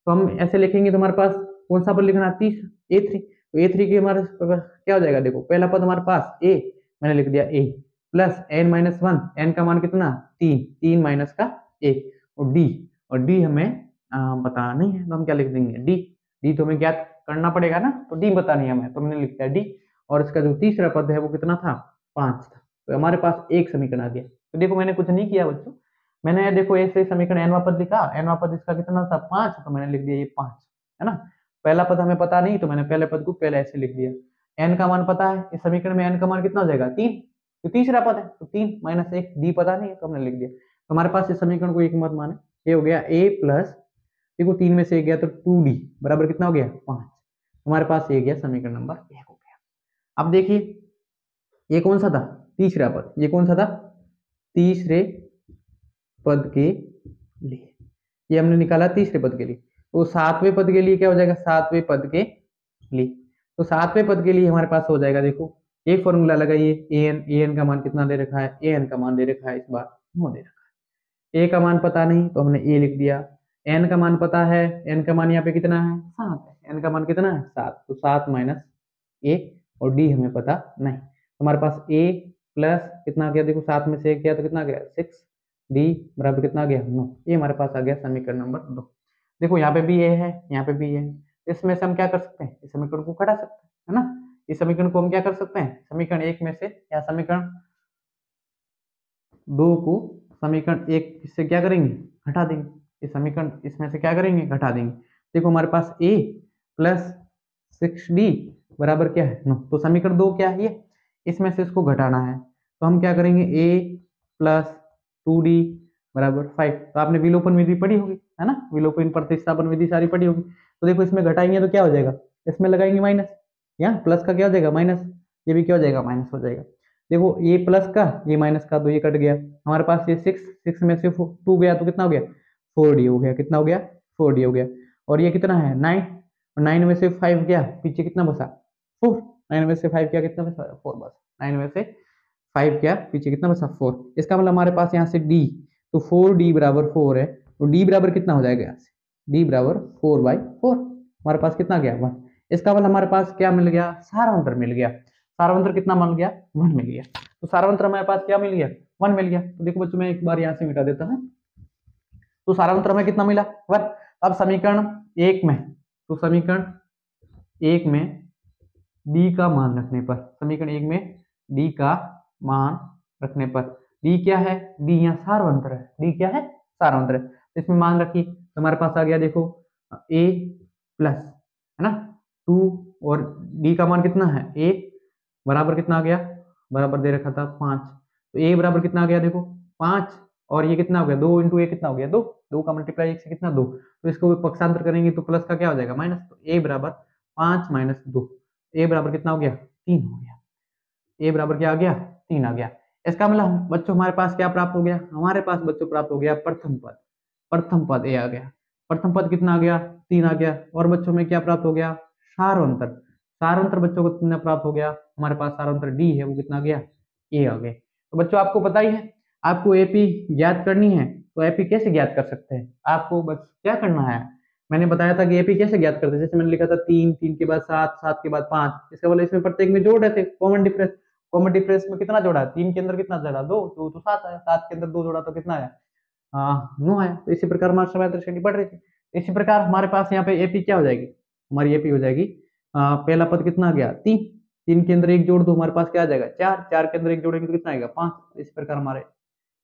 तो हम ऐसे लिखेंगे तो हमारे पास कौन सा पद लिखना है? तीसरा, ए थ्री। तो ए थ्री की हमारे क्या हो जाएगा? देखो पहला पद हमारे पास ए, मैंने लिख दिया a plus N minus one. N का मान कितना? तीन। तीन माइनस का एक। और डी हमें पता नहीं है तो हम क्या लिख देंगे? डी। डी तो हमें ज्ञात करना पड़ेगा ना, तो डी पता नहीं हमें तो मैंने लिख दिया डी। और इसका जो तीसरा पद है वो कितना था? पांच था। तो हमारे पास एक समीकरण आ गया। तो देखो मैंने कुछ नहीं किया बच्चों, मैंने देखो ऐसे समीकरण एनवा पद लिखा। एनवा पद इसका कितना था? पांच। तो मैंने लिख दिया ये पांच, है ना। पहला पद हमें पता नहीं तो मैंने पहले पद को पहले ऐसे लिख दिया। एन का मान पता है, इस समीकरण में एन का मान कितना हो जाएगा? तीन। तो तीसरा पद है तो तीन माइनस एक, डी पता नहीं है तो हमने लिख दिया। तो हमारे पास इस समीकरण को एक मत माने, ये हो गया ए प्लस, देखो तीन में से एक गया तो टू डी बराबर कितना हो गया? पांच। हमारे पास ये गया समीकरण नंबर एक हो गया। अब देखिए ये कौन सा था? तीसरा पद। ये कौन सा था? तीसरे पद के लिए। ये हमने निकाला तीसरे पद के लिए। तो सातवें पद के लिए क्या हो जाएगा? सातवें पद के लिए। तो सातवें पद के लिए हमारे पास हो जाएगा, देखो एक फॉर्मूला लगाइए। ए एन का मान कितना दे रखा है? ए एन का मान दे रखा है इस बार नौ दे रखा है। ए का मान पता नहीं तो हमने ए लिख दिया। एन का मान पता है, एन का मान यहाँ पे कितना है? सात है। एन का मान कितना है? सात। तो सात माइनस ए, और डी हमें पता नहीं। हमारे पास ए प्लस कितना गया? देखो सात में से एक गया तो कितना गया? सिक्स। डी बराबर कितना गया? नौ। ये हमारे पास आ गया समीकरण नंबर दो। देखो यहाँ पे भी ए है, यहाँ पे भी ए है। इसमें से हम क्या कर सकते हैं? इस समीकरण को घटा सकते हैं, है ना। इस समीकरण को हम क्या कर सकते हैं? समीकरण एक में से या समीकरण दो को समीकरण एक से क्या करेंगे? घटा देंगे। इस समीकरण इसमें से क्या करेंगे? घटा देंगे। देखो हमारे पास ए प्लस सिक्स डी बराबर क्या है? नौ। तो समीकरण दो क्या है? ये इसमें से इसको घटाना है तो हम क्या करेंगे? ए प्लस टू डी बराबर फाइव। तो आपने विलोपन विधि पढ़ी होगी, है ना। विलोपन प्रतिस्थापन विधि सारी पढ़ी होगी। तो देखो इसमें घटाएंगे तो क्या हो जाएगा? इसमें लगाएंगे माइनस, या प्लस का क्या हो जाएगा? माइनस। ये भी क्या हो जाएगा? माइनस हो जाएगा। देखो ये प्लस का ये माइनस का तो ये कट गया। हमारे पास ये सिक्स, सिक्स में से टू गया तो कितना हो गया? फोर डी हो गया। कितना हो गया? फोर डी हो गया। और ये कितना है? नाइन। और नाइन में से फाइव गया, पीछे कितना बचा? फोर। नाइन में से फाइव क्या कितना बचा? फोर बचा। नाइन में से फाइव क्या पीछे कितना बचा? फोर। इसका मतलब हमारे पास यहाँ से डी, तो फोर डी बराबर फोर है। तो डी बराबर कितना हो जाएगा? यहाँ से डी बराबर फोर बाई फोर। हमारे पास कितना गया? वन। इसका मतलब हमारे पास क्या मिल गया? सारांतर मिल गया। सारांतर कितना मिल गया? वन मिल गया। तो सारांतर हमारे पास क्या मिल गया? वन मिल गया। तो देखो बच्चों मैं एक बार यहाँ से मिटा देता हूँ। तो सारांतर में कितना मिला? वन। अब समीकरण एक में, तो समीकरण एक में डी का मान रखने पर, समीकरण एक में डी का मान रखने पर, डी क्या है? डी यहाँ सारांतर है। डी क्या है? सारांतर है। तो इसमें मान रखिए तो हमारे पास आ गया, देखो ए प्लस, है ना, टू, और डी का मान कितना है? ए बराबर कितना आ गया? बराबर दे रखा था पांच। तो ए बराबर कितना आ गया? देखो पांच। और ये कितना हो गया? दो इंटू ए कितना हो गया? दो। दो का मल्टीप्लाई एक से कितना? दो। तो इसको पक्षांतर करेंगे तो प्लस का क्या हो जाएगा? माइनस। तो ए बराबर पांच माइनस दो। ए बराबर कितना हो गया? तीन हो गया। ए बराबर क्या आ गया? तीन आ गया। इसका मतलब बच्चों हमारे पास क्या प्राप्त हो गया? हमारे पास बच्चों प्राप्त हो गया प्रथम पद। प्रथम पद ए आ गया। प्रथम पद कितना आ गया? तीन आ गया। और बच्चों में क्या प्राप्त हो गया? सारांतर। सारांतर बच्चों को कितना प्राप्त हो गया? हमारे पास सारांतर डी है वो कितना आ गया? ये हो गए। तो बच्चों आपको पता ही है, आपको एपी ज्ञात करनी है, तो एपी कैसे ज्ञात कर सकते हैं, आपको बस क्या करना है, मैंने बताया था कि एपी कैसे ज्ञात करते हैं, जैसे मैंने लिखा था 3, 3 के बाद 7, 7 के बाद 5, इसका मतलब इसमें प्रत्येक में जोड़ रहे थे, कॉमन डिफरेंस। कॉमन डिफरेंस में कितना जोड़ा है, 3 के अंदर कितना जोड़ा, 2, 2 तो 7 आया, 7 के अंदर 2 जोड़ा तो कितना आया, 9 आया। तो इसी प्रकार हमारी समांतर श्रेणी बढ़ रही थी। इसी प्रकार हमारे पास यहाँ पे एपी क्या हो जाएगी, हमारी एपी हो जाएगी, पहला पद कितना आ गया 3, 3 के अंदर एक जोड़ दो, हमारे पास क्या आ जाएगा 4, 4 के अंदर एक जोड़ेंगे तो कितना आएगा 5। इस प्रकार हमारे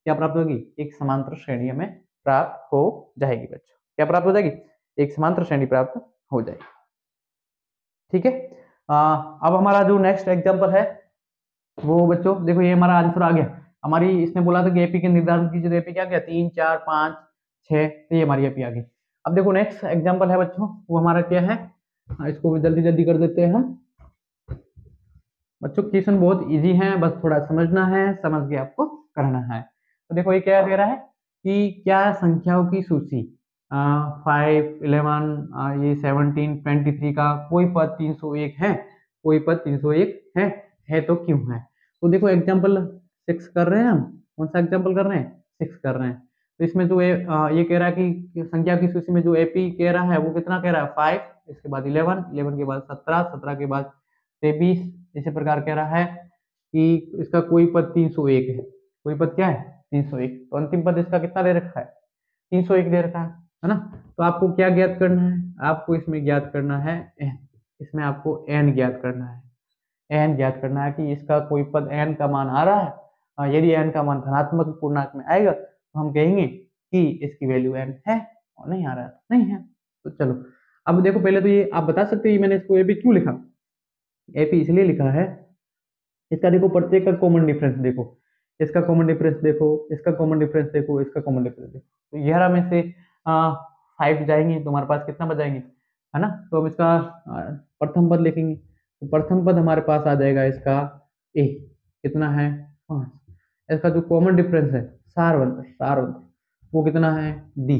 क्या प्राप्त होगी, एक समांतर श्रेणी हमें प्राप्त हो जाएगी बच्चों। क्या प्राप्त हो जाएगी, एक समांतर श्रेणी प्राप्त हो जाएगी। ठीक है। अब हमारा जो नेक्स्ट एग्जांपल है वो बच्चों देखो, ये हमारा आंसर आ गया। हमारी इसने बोला था कि एपी के निर्धारण कीजिए, तो एपी क्या गया 3, 4, 5, 6, तो ये हमारी एपी आ गई। अब देखो नेक्स्ट एग्जांपल है बच्चों, वो हमारा क्या है, इसको जल्दी जल्दी कर देते हैं हम बच्चों। क्वेश्चन बहुत इजी है, बस थोड़ा समझना है, समझ के आपको करना है। तो देखो ये क्या कह रहा है कि क्या संख्याओं की सूची 5, 11, ये 17, 23 का कोई पद 301 है, कोई पद 301 है तो क्यों है। तो देखो एग्जाम्पल 6 कर रहे हैं हम, कौन सा एग्जाम्पल कर रहे हैं, 6 कर रहे हैं। तो इसमें जो ये कह रहा है कि संख्या की सूची में जो एपी कह रहा है वो कितना कह रहा है 5, इसके बाद 11, 11 के बाद 17, 17 के बाद 23, इसी प्रकार कह रहा है कि इसका कोई पद 301 है, कोई पद क्या है 301। तो अंतिम पद इसका कितना दे रखा है 301 दे रखा है ना। तो आपको क्या ज्ञात करना है, आपको इसमें ज्ञात करना है n, इसमें आपको n ज्ञात करना है, n ज्ञात करना है कि इसका कोई पद n का मान आ रहा है। यदि n का मान धनात्मक पूर्णांक में आएगा तो हम कहेंगे कि इसकी वैल्यू n है, और नहीं आ रहा है तो नहीं है। तो चलो अब देखो, पहले तो ये आप बता सकते हो मैंने इसको ए बी क्यों लिखा, एपी इसलिए लिखा है, इसका देखो प्रत्येक का कॉमन डिफरेंस देखो, इसका कॉमन डिफरेंस देखो, इसका कॉमन डिफरेंस देखो, इसका कॉमन डिफरेंस देखो, तो 11 में से 5 जाएंगे तो हमारे पास कितना बचाएंगे, है ना। तो हम इसका प्रथम पद लिखेंगे, तो प्रथम पद हमारे पास आ जाएगा इसका ए, कितना है 5। इसका जो कॉमन डिफरेंस है सार वो कितना है डी,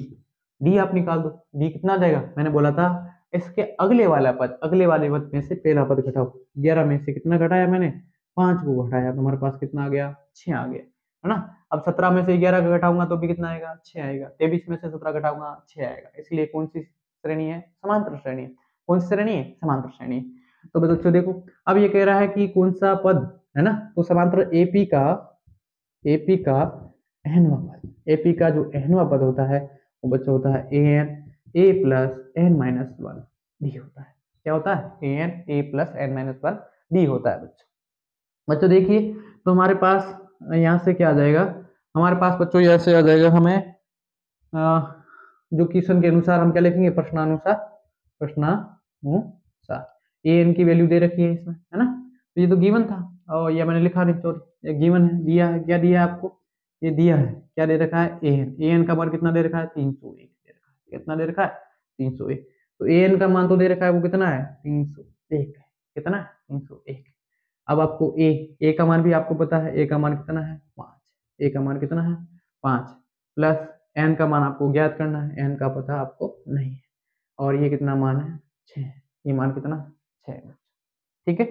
डी आप निकाल दो, डी कितना आ जाएगा, मैंने बोला था इसके अगले वाला पद, अगले वाले पद में से पहला पद घटाओ, 11 में से कितना घटाया मैंने 5 को घटाया, तो हमारे पास कितना आ गया 6 आ गया, है ना। अब 17 में से 11 का घटाऊंगा तो भी कितना आएगा 6 आएगा, 23 में से 17 घटाऊंगा 6 आएगा, इसलिए कौन सी श्रेणी है, समांतर श्रेणी है। कौन सी श्रेणी है, समांतर श्रेणी है। तो बच्चों देखो अब ये कह रहा है कि कौन सा पद है ना, तो समांतर एपी का एनवा पद, एपी का जो एनवा पद होता है वो बच्चों होता है a plus N minus one d होता है। क्या होता है a plus N minus one d होता है बच्चों। बच्चों देखिए, तो हमारे पास यहाँ से क्या आ जाएगा, हमारे पास बच्चों यहाँ से आ जाएगा हमें जो क्वेश्चन के अनुसार हम क्या लिखेंगे, प्रश्नानुसार ए एन की वैल्यू दे रखी है इसमें, है ना। तो ये तो गिवन था, और ये मैंने लिखा नहीं, सॉरी, ये गिवन है, दिया है, क्या दिया है आपको, ये दिया है, क्या दे रखा है ए एन का मान कितना दे रखा है 301 दे रखा है, कितना दे रखा है 301। तो ए एन का मान तो दे रखा है वो कितना है 301, कितना है 301। अब आपको ए का मान भी आपको पता है, ए का मान कितना है 5, ए का मान कितना है 5, प्लस एन का मान आपको ज्ञात करना है, एन का पता आपको नहीं है, और ये कितना मान है 6, ये मान कितना 6 है। ठीक है।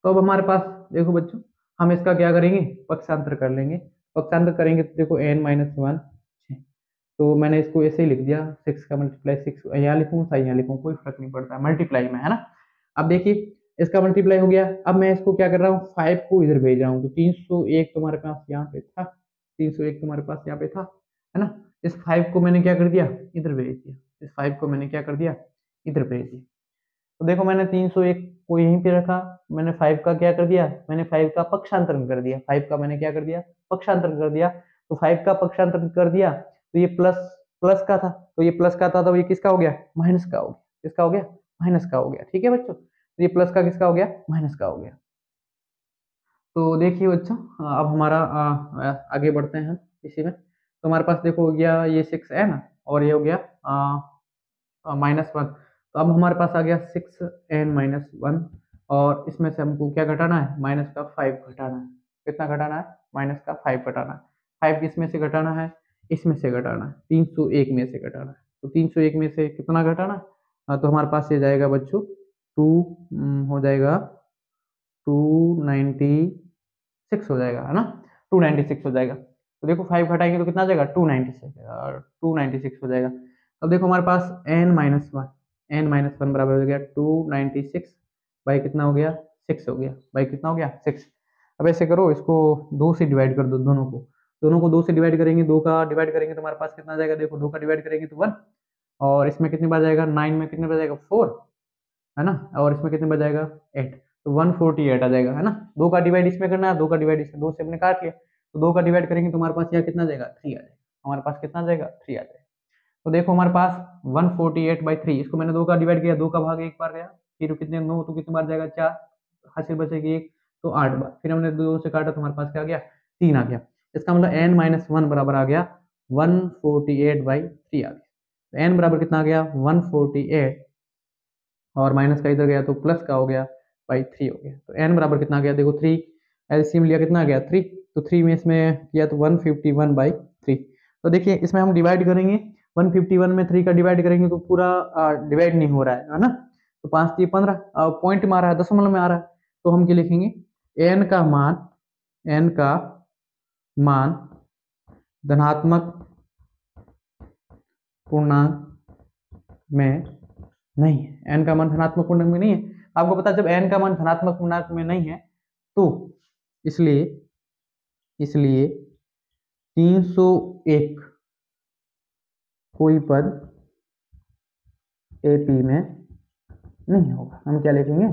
तो अब हमारे पास देखो बच्चों, हम इसका क्या करेंगे, पक्षांतर कर लेंगे, पक्षांतर करेंगे तो देखो n माइनस वन, तो मैंने इसको ऐसे ही लिख दिया, 6 का मल्टीप्लाई 6 यहाँ लिखूँ चाहे यहाँ लिखूँ कोई फर्क नहीं पड़ता, मल्टीप्लाई में, है ना। अब देखिए इसका मल्टीप्लाई हो गया, अब मैं इसको क्या कर रहा हूँ 5 को इधर भेज रहा हूँ, तो 301 तुम्हारे पास यहाँ पे था, 301 तुम्हारे पास यहाँ पे था, है ना। इस 5 को मैंने क्या कर दिया इधर भेज दिया, इस 5 को मैंने क्या कर दिया इधर भेज दिया। तो देखो मैंने 301 को यहीं पे रखा, मैंने 5 का क्या कर दिया, मैंने 5 का पक्षांतरण कर दिया, 5 का मैंने क्या कर दिया पक्षांतरण कर दिया। तो 5 का पक्षांतरण कर दिया तो ये प्लस प्लस का था, तो ये प्लस का था तो ये किसका हो गया माइनस का हो गया, किसका हो गया माइनस का हो गया। ठीक है बच्चों, तो ये प्लस का किसका हो गया माइनस का हो गया। तो देखिए बच्चों, अब हमारा आगे बढ़ते हैं हम इसी में। तो हमारे पास देखो हो गया ये 6 है ना, और ये हो गया -1। तो अब हमारे पास आ गया 6n माइनस वन, और इसमें से हमको क्या घटाना है माइनस का 5 घटाना है। कितना घटाना है माइनस का 5 घटाना है। 5 किस में से घटाना है, इसमें से घटाना है, 301 में से घटाना है। तो 301 में से कितना घटाना है, तो हमारे पास ये जाएगा बच्चों 2 हो जाएगा 296 6 हो जाएगा, है ना, 296 हो जाएगा। तो देखो 5 घटाएंगे तो कितना आ जाएगा, 296 और 296 हो जाएगा। अब देखो हमारे पास n-1 बराबर हो गया 296 बाई कितना हो गया, 6 हो गया, बाई कितना हो गया, 6। अब ऐसे करो, इसको 2 से डिवाइड कर दो, दोनों को 2 से डिवाइड करेंगे, 2 का डिवाइड करेंगे तो हमारे पास कितना आ जाएगा, देखो 2 का डिवाइड करेंगे तो 1, और इसमें कितने बार जाएगा, 9 में कितने बार जाएगा, 4, है ना, और इसमें कितने बार जाएगा, 8, तो 148 आ जाएगा, है ना। 2 का डिवाइड इसमें करना है, 2 का डिवाइड इसमें, 2 से हमने काट लिया, तो 2 का डिवाइड करेंगे तो हमारे पास यहाँ कितना जाएगा, 3 आ जाएगा, हमारे पास कितना जाएगा, 3 आ जाएगा। तो देखो हमारे पास 148/3, इसको मैंने 2 का डिवाइड किया, 2 का भाग 1 बार गया, फिर कितने 9 तो कितने बार जाएगा, 4, हासिल बचेगी 1, तो 8 बार, फिर हमने 2 से काटा तो हमारे पास क्या आ गया, 3 आ गया। इसका मतलब n-1 बराबर आ गया 148/3 आ गया। तो n बराबर कितना आ गया, 148, और माइनस का इधर गया तो प्लस का हो गया बाई 3 हो गया। तो n बराबर कितना आ गया, देखो 3 एलसीएम लिया कितना आ गया, 3, तो 3 में इसमें किया तो 151/3। तो देखिए इसमें हम डिवाइड करेंगे, 151 में 3 का डिवाइड करेंगे तो पूरा डिवाइड नहीं हो रहा है ना, तो 5 3 15 पॉइंट में आ रहा है, दशमलव में आ रहा है, तो हम क्या लिखेंगे, n का मान धनात्मक पूर्णांक में नहीं है, n का मान धनात्मक पूर्णांक में नहीं है। आपको पता है जब n का मान धनात्मक पूर्णांक में नहीं है तो इसलिए 301 कोई पद एपी में नहीं होगा। हम क्या लिखेंगे,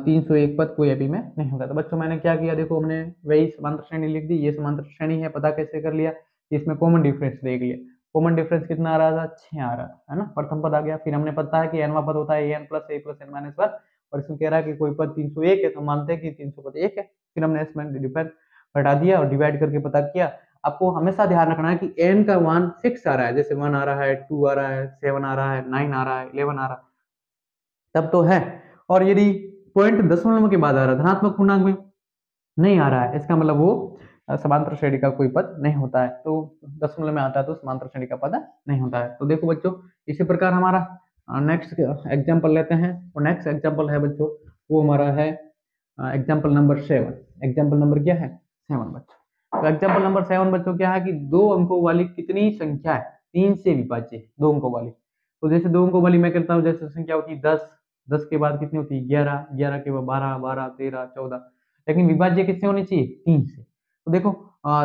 301 पद कोई एपी में नहीं होगा। तो बच्चों मैंने क्या किया, देखो हमने वही समांतर श्रेणी लिख दी, ये समांतर श्रेणी है, पता कैसे कर लिया, इसमें कॉमन डिफरेंस देख लिया। कॉमन डिफरेंस कितना आ रहा था, 6 आ रहा था, है ना, प्रथम पद आ गया। फिर हमने पता है कि nवां पद होता है an + a + n-1, और इसमें कह रहा है कि कोई पद 301 है तो मानते हैं कि 300 पद 1 है। फिर हमने इसमें डिफरेंस हटा दिया और डिवाइड करके पता किया। आपको हमेशा ध्यान रखना है कि n का मान फिक्स आ रहा है, जैसे 1 आ रहा है, 2 आ रहा है, 7 आ रहा है, 9 आ रहा है, 11 आ रहा है, तब तो है। और यदि पॉइंट दशमलव के बाद आ रहा है, धनात्मक पूर्णांक में नहीं आ रहा है, इसका मतलब वो समांतर श्रेणी का कोई पद नहीं होता है। तो दशमलव में आता है तो समांतर श्रेणी का पद नहीं होता है। तो देखो बच्चों, इसी प्रकार हमारा नेक्स्ट एग्जाम्पल लेते हैं, और नेक्स्ट एग्जाम्पल है बच्चों, वो हमारा है एग्जाम्पल नंबर 7। एग्जाम्पल नंबर क्या है, 7 बच्चों। तो एग्जाम्पल नंबर 7 बच्चों क्या है कि 2 अंकों वाली कितनी संख्या है 3 से विभाज्य, 2 अंकों वाली। तो जैसे 2 अंकों वाली मैं करता हूँ, जैसे संख्या होती है 10, 10 के बाद कितनी होती है 11, 11 के बाद 12, 12, 13, 14, लेकिन विभाज्य किससे होनी चाहिए, 3 से। तो देखो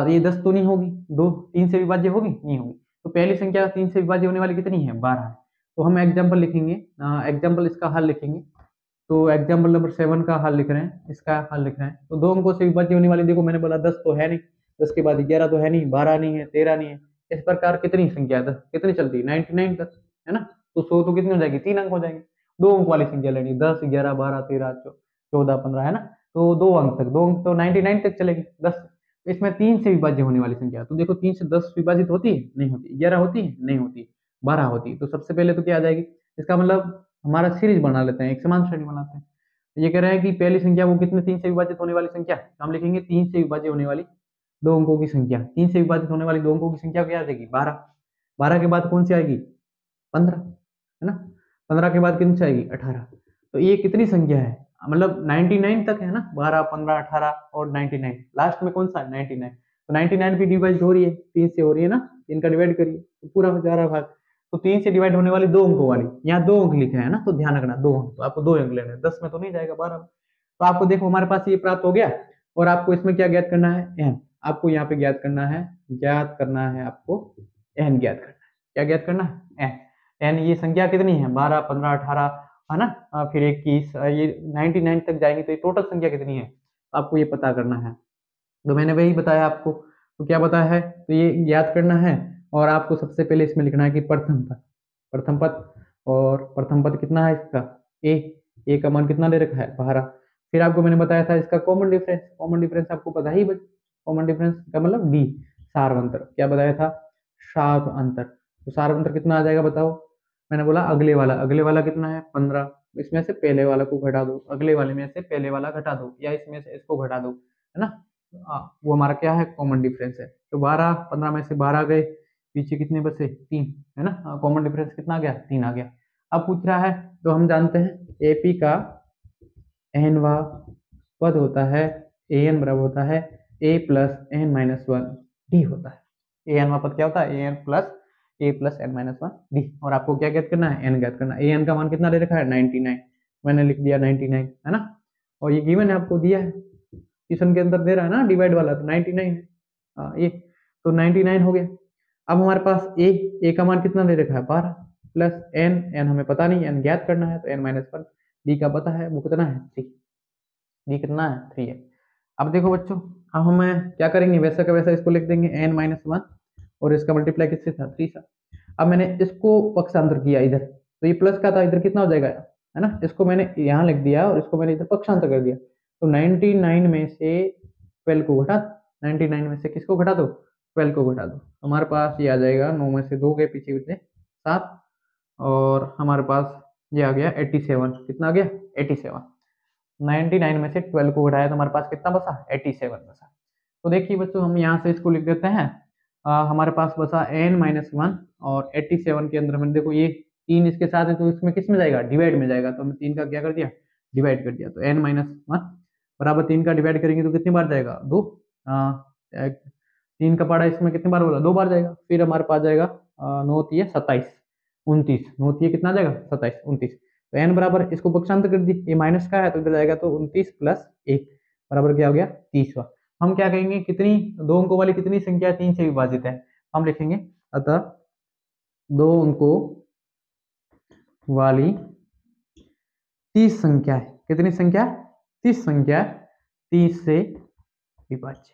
ये 10 तो नहीं होगी, 2 3 से विभाज्य होगी, नहीं होगी। तो पहली संख्या 3 से विभाज्य होने वाली कितनी है, 12 है। तो हम एग्जाम्पल लिखेंगे, एग्जाम्पल इसका हल लिखेंगे। तो एग्जाम्पल नंबर 7 का हल लिख रहे हैं, इसका हल लिख रहे हैं। तो 2 अंकों से विभाज्य होने वाली, देखो मैंने बोला 10 तो है नहीं, 10 के बाद 11 तो है नहीं, 12 नहीं है, 13 नहीं है। इस प्रकार कितनी संख्या 10 कितनी चलती है, 99 तक, है ना। तो 100 तो कितनी हो जाएगी, 3 अंक हो जाएंगे। 2 अंक वाली संख्या लेनी, 10, 11, 12, 13, 14, 15, है ना। तो 2 अंक तक, 2 अंक तो 99 तक चलेगी 10। इसमें 3 से विभाज्य होने वाली संख्या, तो देखो 3 से 10 विभाजित होती है, नहीं होती। 11 होती है, नहीं होती। 12 होती है। तो सबसे पहले तो क्या आ जाएगी, इसका मतलब हमारा सीरीज बना लेते हैं, एक समान श्रेणी बनाते हैं। ये कह रहे हैं कि पहली संख्या वो कितने 3 से विभाजित होने वाली संख्या, तो हम लिखेंगे 3 से विभाज्य होने वाली 2 अंकों की संख्या। 3 से विभाजित होने वाली 2 अंकों की संख्या क्या आ जाएगी, 12। 12 के बाद कौन सी आएगी, 15, है ना। 15 के बाद कितनी सी आएगी, 18। तो ये कितनी संख्या है, मतलब 99 तक है ना, 12, 15, 18 और 99, लास्ट में कौन सा है, 99। तो 99 भी डिवाइड हो रही है, 3 से हो रही है ना, इनका डिवाइड करिए तो पूरा हो जा रहा है भाग। तो 3 से डिवाइड होने वाली 2 अंकों वाली, यहाँ 2 अंक लिखे हैं ना, तो ध्यान रखना 2 अंक, तो आपको 2 अंक लेने हैं, 10 में तो नहीं जाएगा, 12 में। तो आपको देखो हमारे पास ये प्राप्त हो गया, और आपको इसमें क्या ज्ञात करना है, एन। आपको यहाँ पे ज्ञात करना है आपको एन ज्ञात करना है। क्या ज्ञात करना है, एन। एन ये संख्या कितनी है, 12, 15, 18, है ना, फिर 21, ये 99 तक जाएंगे तो ये टोटल संख्या कितनी है, आपको ये पता करना है। तो मैंने वही बताया आपको, तो क्या बताया है, तो ये याद करना है। और आपको सबसे पहले इसमें लिखना है कि प्रथम पद, और प्रथम पद कितना है इसका, ए का मान कितना दे रखा है, 12। फिर आपको मैंने बताया था इसका कॉमन डिफरेंस आपको पता ही, कॉमन डिफरेंस का मतलब डी, सार अंतर। क्या बताया था, सार अंतर। तो सार अंतर कितना आ जाएगा बताओ, मैंने बोला अगले वाला कितना है, 15। इसमें से पहले वाला को घटा दो, अगले वाले में से पहले वाला घटा दो, या इसमें से इसको घटा दो, है ना। वो हमारा क्या है, कॉमन डिफरेंस है। तो 12, 15 में से 12 गए, पीछे कितने बचे, 3, है ना। कॉमन डिफरेंस कितना आ गया, 3 आ गया। अब पूछ रहा है, तो हम जानते हैं एपी का एनवा पद होता है ए एन बराबर होता है a plus N minus one d होता है। ए एन का पद क्या होता है, a plus N minus one d. और आपको क्या ज्ञात करना है, एन ज्ञात करना है। ए एन का मान कितना दे रखा है, 99, मैंने लिख दिया 99, है ना। और ये गिवन है, आपको दिया है क्वेश्चन के अंदर, दे रहा है ना डिवाइड वाला, तो 99 है ये, तो 99 हो गया। अब हमारे पास ए का मान कितना दे रखा है 12 प्लस एन हमें पता नहीं, एन ज्ञात करना है, तो एन माइनस वन। डी का पता है, वो कितना है 3, डी कितना है 3 है। अब देखो बच्चों, अब हम क्या करेंगे, वैसा का वैसा इसको लिख देंगे एन माइनस वन, और इसका मल्टीप्लाई किससे था 3 से। अब मैंने इसको पक्षांतर किया इधर, तो ये प्लस का था, इधर कितना हो जाएगा, है ना। इसको मैंने यहाँ लिख दिया और इसको मैंने इधर पक्षांतर कर दिया, तो 99 में से 12 को घटा, 99 में से किसको घटा दो, 12 को घटा दो। हमारे पास ये आ जाएगा, 9 में से 2 गए पीछे बचे 7, और हमारे पास ये आ गया 87। कितना आ गया 87। 99 में से 12 को घटाया तो हमारे पास कितना बचा, 87 बचा। तो देखिए बच्चों, हम यहाँ से इसको लिख देते हैं, हमारे पास बचा n माइनस वन, और 87 के अंदर मैंने देखो ये 3 इसके साथ है, तो इसमें किस में जाएगा, डिवाइड में जाएगा, तो हमने 3 का क्या कर दिया, डिवाइड कर दिया। तो n माइनस वन बराबर 3 का डिवाइड करेंगे तो कितनी बार जाएगा, 2। 3 का पारा इसमें कितनी बार बोला, 2 बार जाएगा। फिर हमारे पास जाएगा 9 3 27, 29, 9 3 कितना जाएगा 27, 29। तो n बराबर, इसको पक्षांतर कर दी, ये माइनस का है तो इधर जाएगा, तो 29 प्लस 1 बराबर क्या हो गया 30। हम क्या कहेंगे, कितनी 2 अंकों वाली कितनी संख्या 3 से विभाजित है, हम लिखेंगे अतः 2 अंकों वाली 30 संख्या है, कितनी संख्या, 30 संख्या 30 से विभाज्य,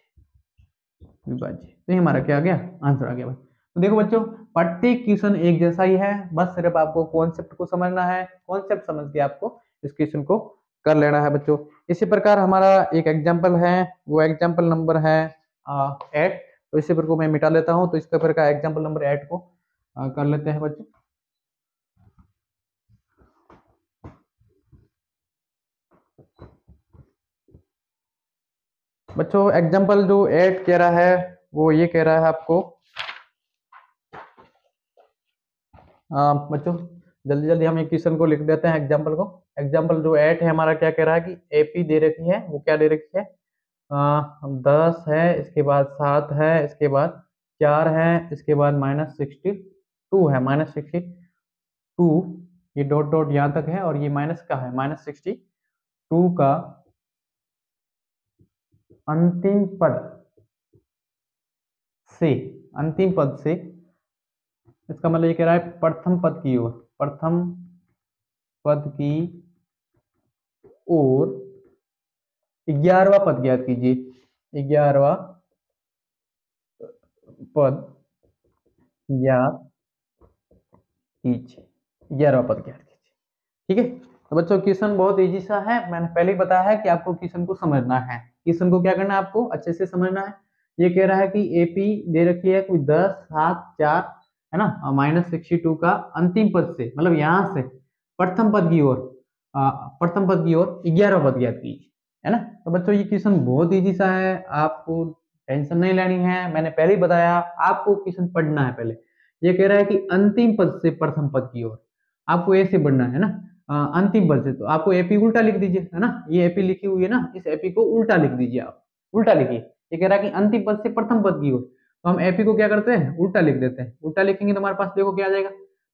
तो ये हमारा क्या आ गया, आंसर आ गया भाई। तो देखो बच्चों, प्रत्येक क्वेश्चन एक जैसा ही है, बस सिर्फ आपको कॉन्सेप्ट को समझना है, कॉन्सेप्ट समझ के आपको इस क्वेश्चन को कर लेना है बच्चों। इसी प्रकार हमारा एक एग्जाम्पल है, वो एग्जाम्पल नंबर है 8। तो इसी पर को मैं मिटा लेता हूँ, तो इसके प्रकार एग्जाम्पल नंबर 8 को कर लेते हैं बच्चों। बच्चों एग्जाम्पल जो 8 कह रहा है, वो ये कह रहा है आपको, बच्चों जल्दी जल्दी हम एक क्वेश्चन को लिख देते हैं, एग्जाम्पल को। एग्जाम्पल जो 8 है हमारा क्या कह रहा है कि एपी दे रखी है, वो क्या दे रखी है, 10 है, इसके बाद 7 है, इसके बाद 4 है, इसके बाद -62 है, -62, ये डॉट डॉट यहाँ तक है, और ये माइनस का है, -62 का अंतिम पद से, अंतिम पद से, इसका मतलब ये कह रहा है प्रथम पद की ओर, प्रथम पद की ओर 11वां पद ज्ञात कीजिए, 11वां पद ज्ञात कीजिए, 11वां पद ज्ञात कीजिए। ठीक है, तो बच्चों क्वेश्चन बहुत इजी सा है, मैंने पहले ही बताया है कि आपको क्वेश्चन को समझना है, क्वेश्चन को क्या करना है, आपको अच्छे से समझना है। ये कह रहा है कि एपी दे रखी है कोई 10 7 4, है ना, -62 का अंतिम पद से, मतलब यहाँ से प्रथम पद की ओर, प्रथम पद की ओर 11वां पद ज्ञात कीजिए, है ना। तो बच्चों ये क्वेश्चन बहुत इजी सा है, आपको टेंशन नहीं लेनी है, मैंने पहले ही बताया, आपको क्वेश्चन पढ़ना है पहले। ये कह रहा है कि अंतिम पद से प्रथम पद की ओर, आपको ऐसे बढ़ना है ना, अंतिम पद से, तो आपको एपी उल्टा लिख दीजिए, है ना, ये एपी लिखी हुई है ना, इस एपी को उल्टा लिख दीजिए, आप उल्टा लिखिए। ये कह रहा है कि अंतिम पद से प्रथम पद की ओर, तो हम एपी को क्या करते हैं, उल्टा लिख देते हैं। उल्टा लिखेंगे तो हमारे पास देखो क्या आ जाएगा,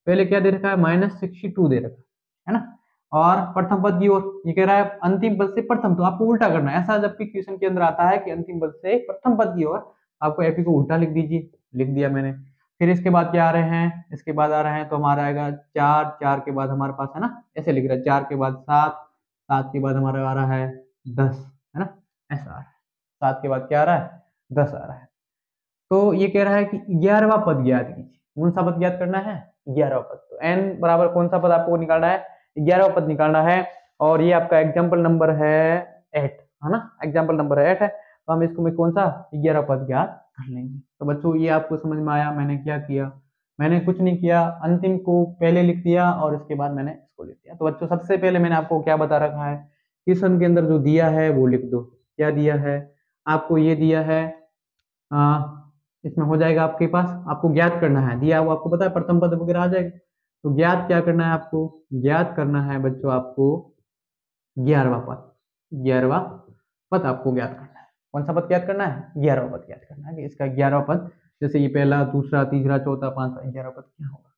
पहले क्या दे रखा है, -62 दे रखा है ना, और प्रथम पद की ओर ये कह रहा है अंतिम पद से प्रथम, तो आपको उल्टा करना है। ऐसा जबकि क्वेश्चन के अंदर आता है कि अंतिम पद से प्रथम पद की ओर, आपको एपी को उल्टा लिख दीजिए, लिख दिया मैंने। फिर इसके बाद क्या आ रहे हैं, इसके बाद आ रहे हैं, तो हमारा आएगा 4, 4 के बाद हमारे पास है ना, ऐसे लिख रहा है, 4 के बाद 7, 7 के बाद हमारा आ रहा है 10, है ना, ऐसा आ रहा है, 7 के बाद क्या आ रहा है, 10 आ रहा है। तो ये कह रहा है कि 11वां पद ज्ञात कीजिए, कौन सा पद ज्ञात करना है, 11वां पद। तो n बराबर कौन सा पद आपको निकालना है, 11वां पद निकालना है, और ये आपका एग्जाम्पल नंबर है 8, है ना, एग्जाम्पल नंबर 8 है, तो हम इसको में कौन सा 11वां पद ज्ञात कर लेंगे। तो बच्चों ये आपको समझ में आया, मैंने क्या किया, मैंने कुछ नहीं किया, अंतिम को पहले लिख दिया और इसके बाद मैंने इसको लिख दिया। तो बच्चों सबसे पहले मैंने आपको क्या बता रखा है, क्वेश्चन के अंदर जो दिया है वो लिख दो। क्या दिया है आपको, ये दिया है, इसमें हो जाएगा आपके पास, आपको ज्ञात करना है, दिया वो आपको पता है, प्रथम पद वगैरह आ जाएगा। तो ज्ञात क्या करना है आपको, ज्ञात करना है बच्चों आपको 11वां पद, 11वां पद आपको ज्ञात करना है। कौन सा पद ज्ञात करना है? 11वां पद ज्ञात करना है कि इसका 11वां पद, जैसे ये पहला, दूसरा, तीसरा, चौथा, पांचवा, 11वां पद क्या होगा।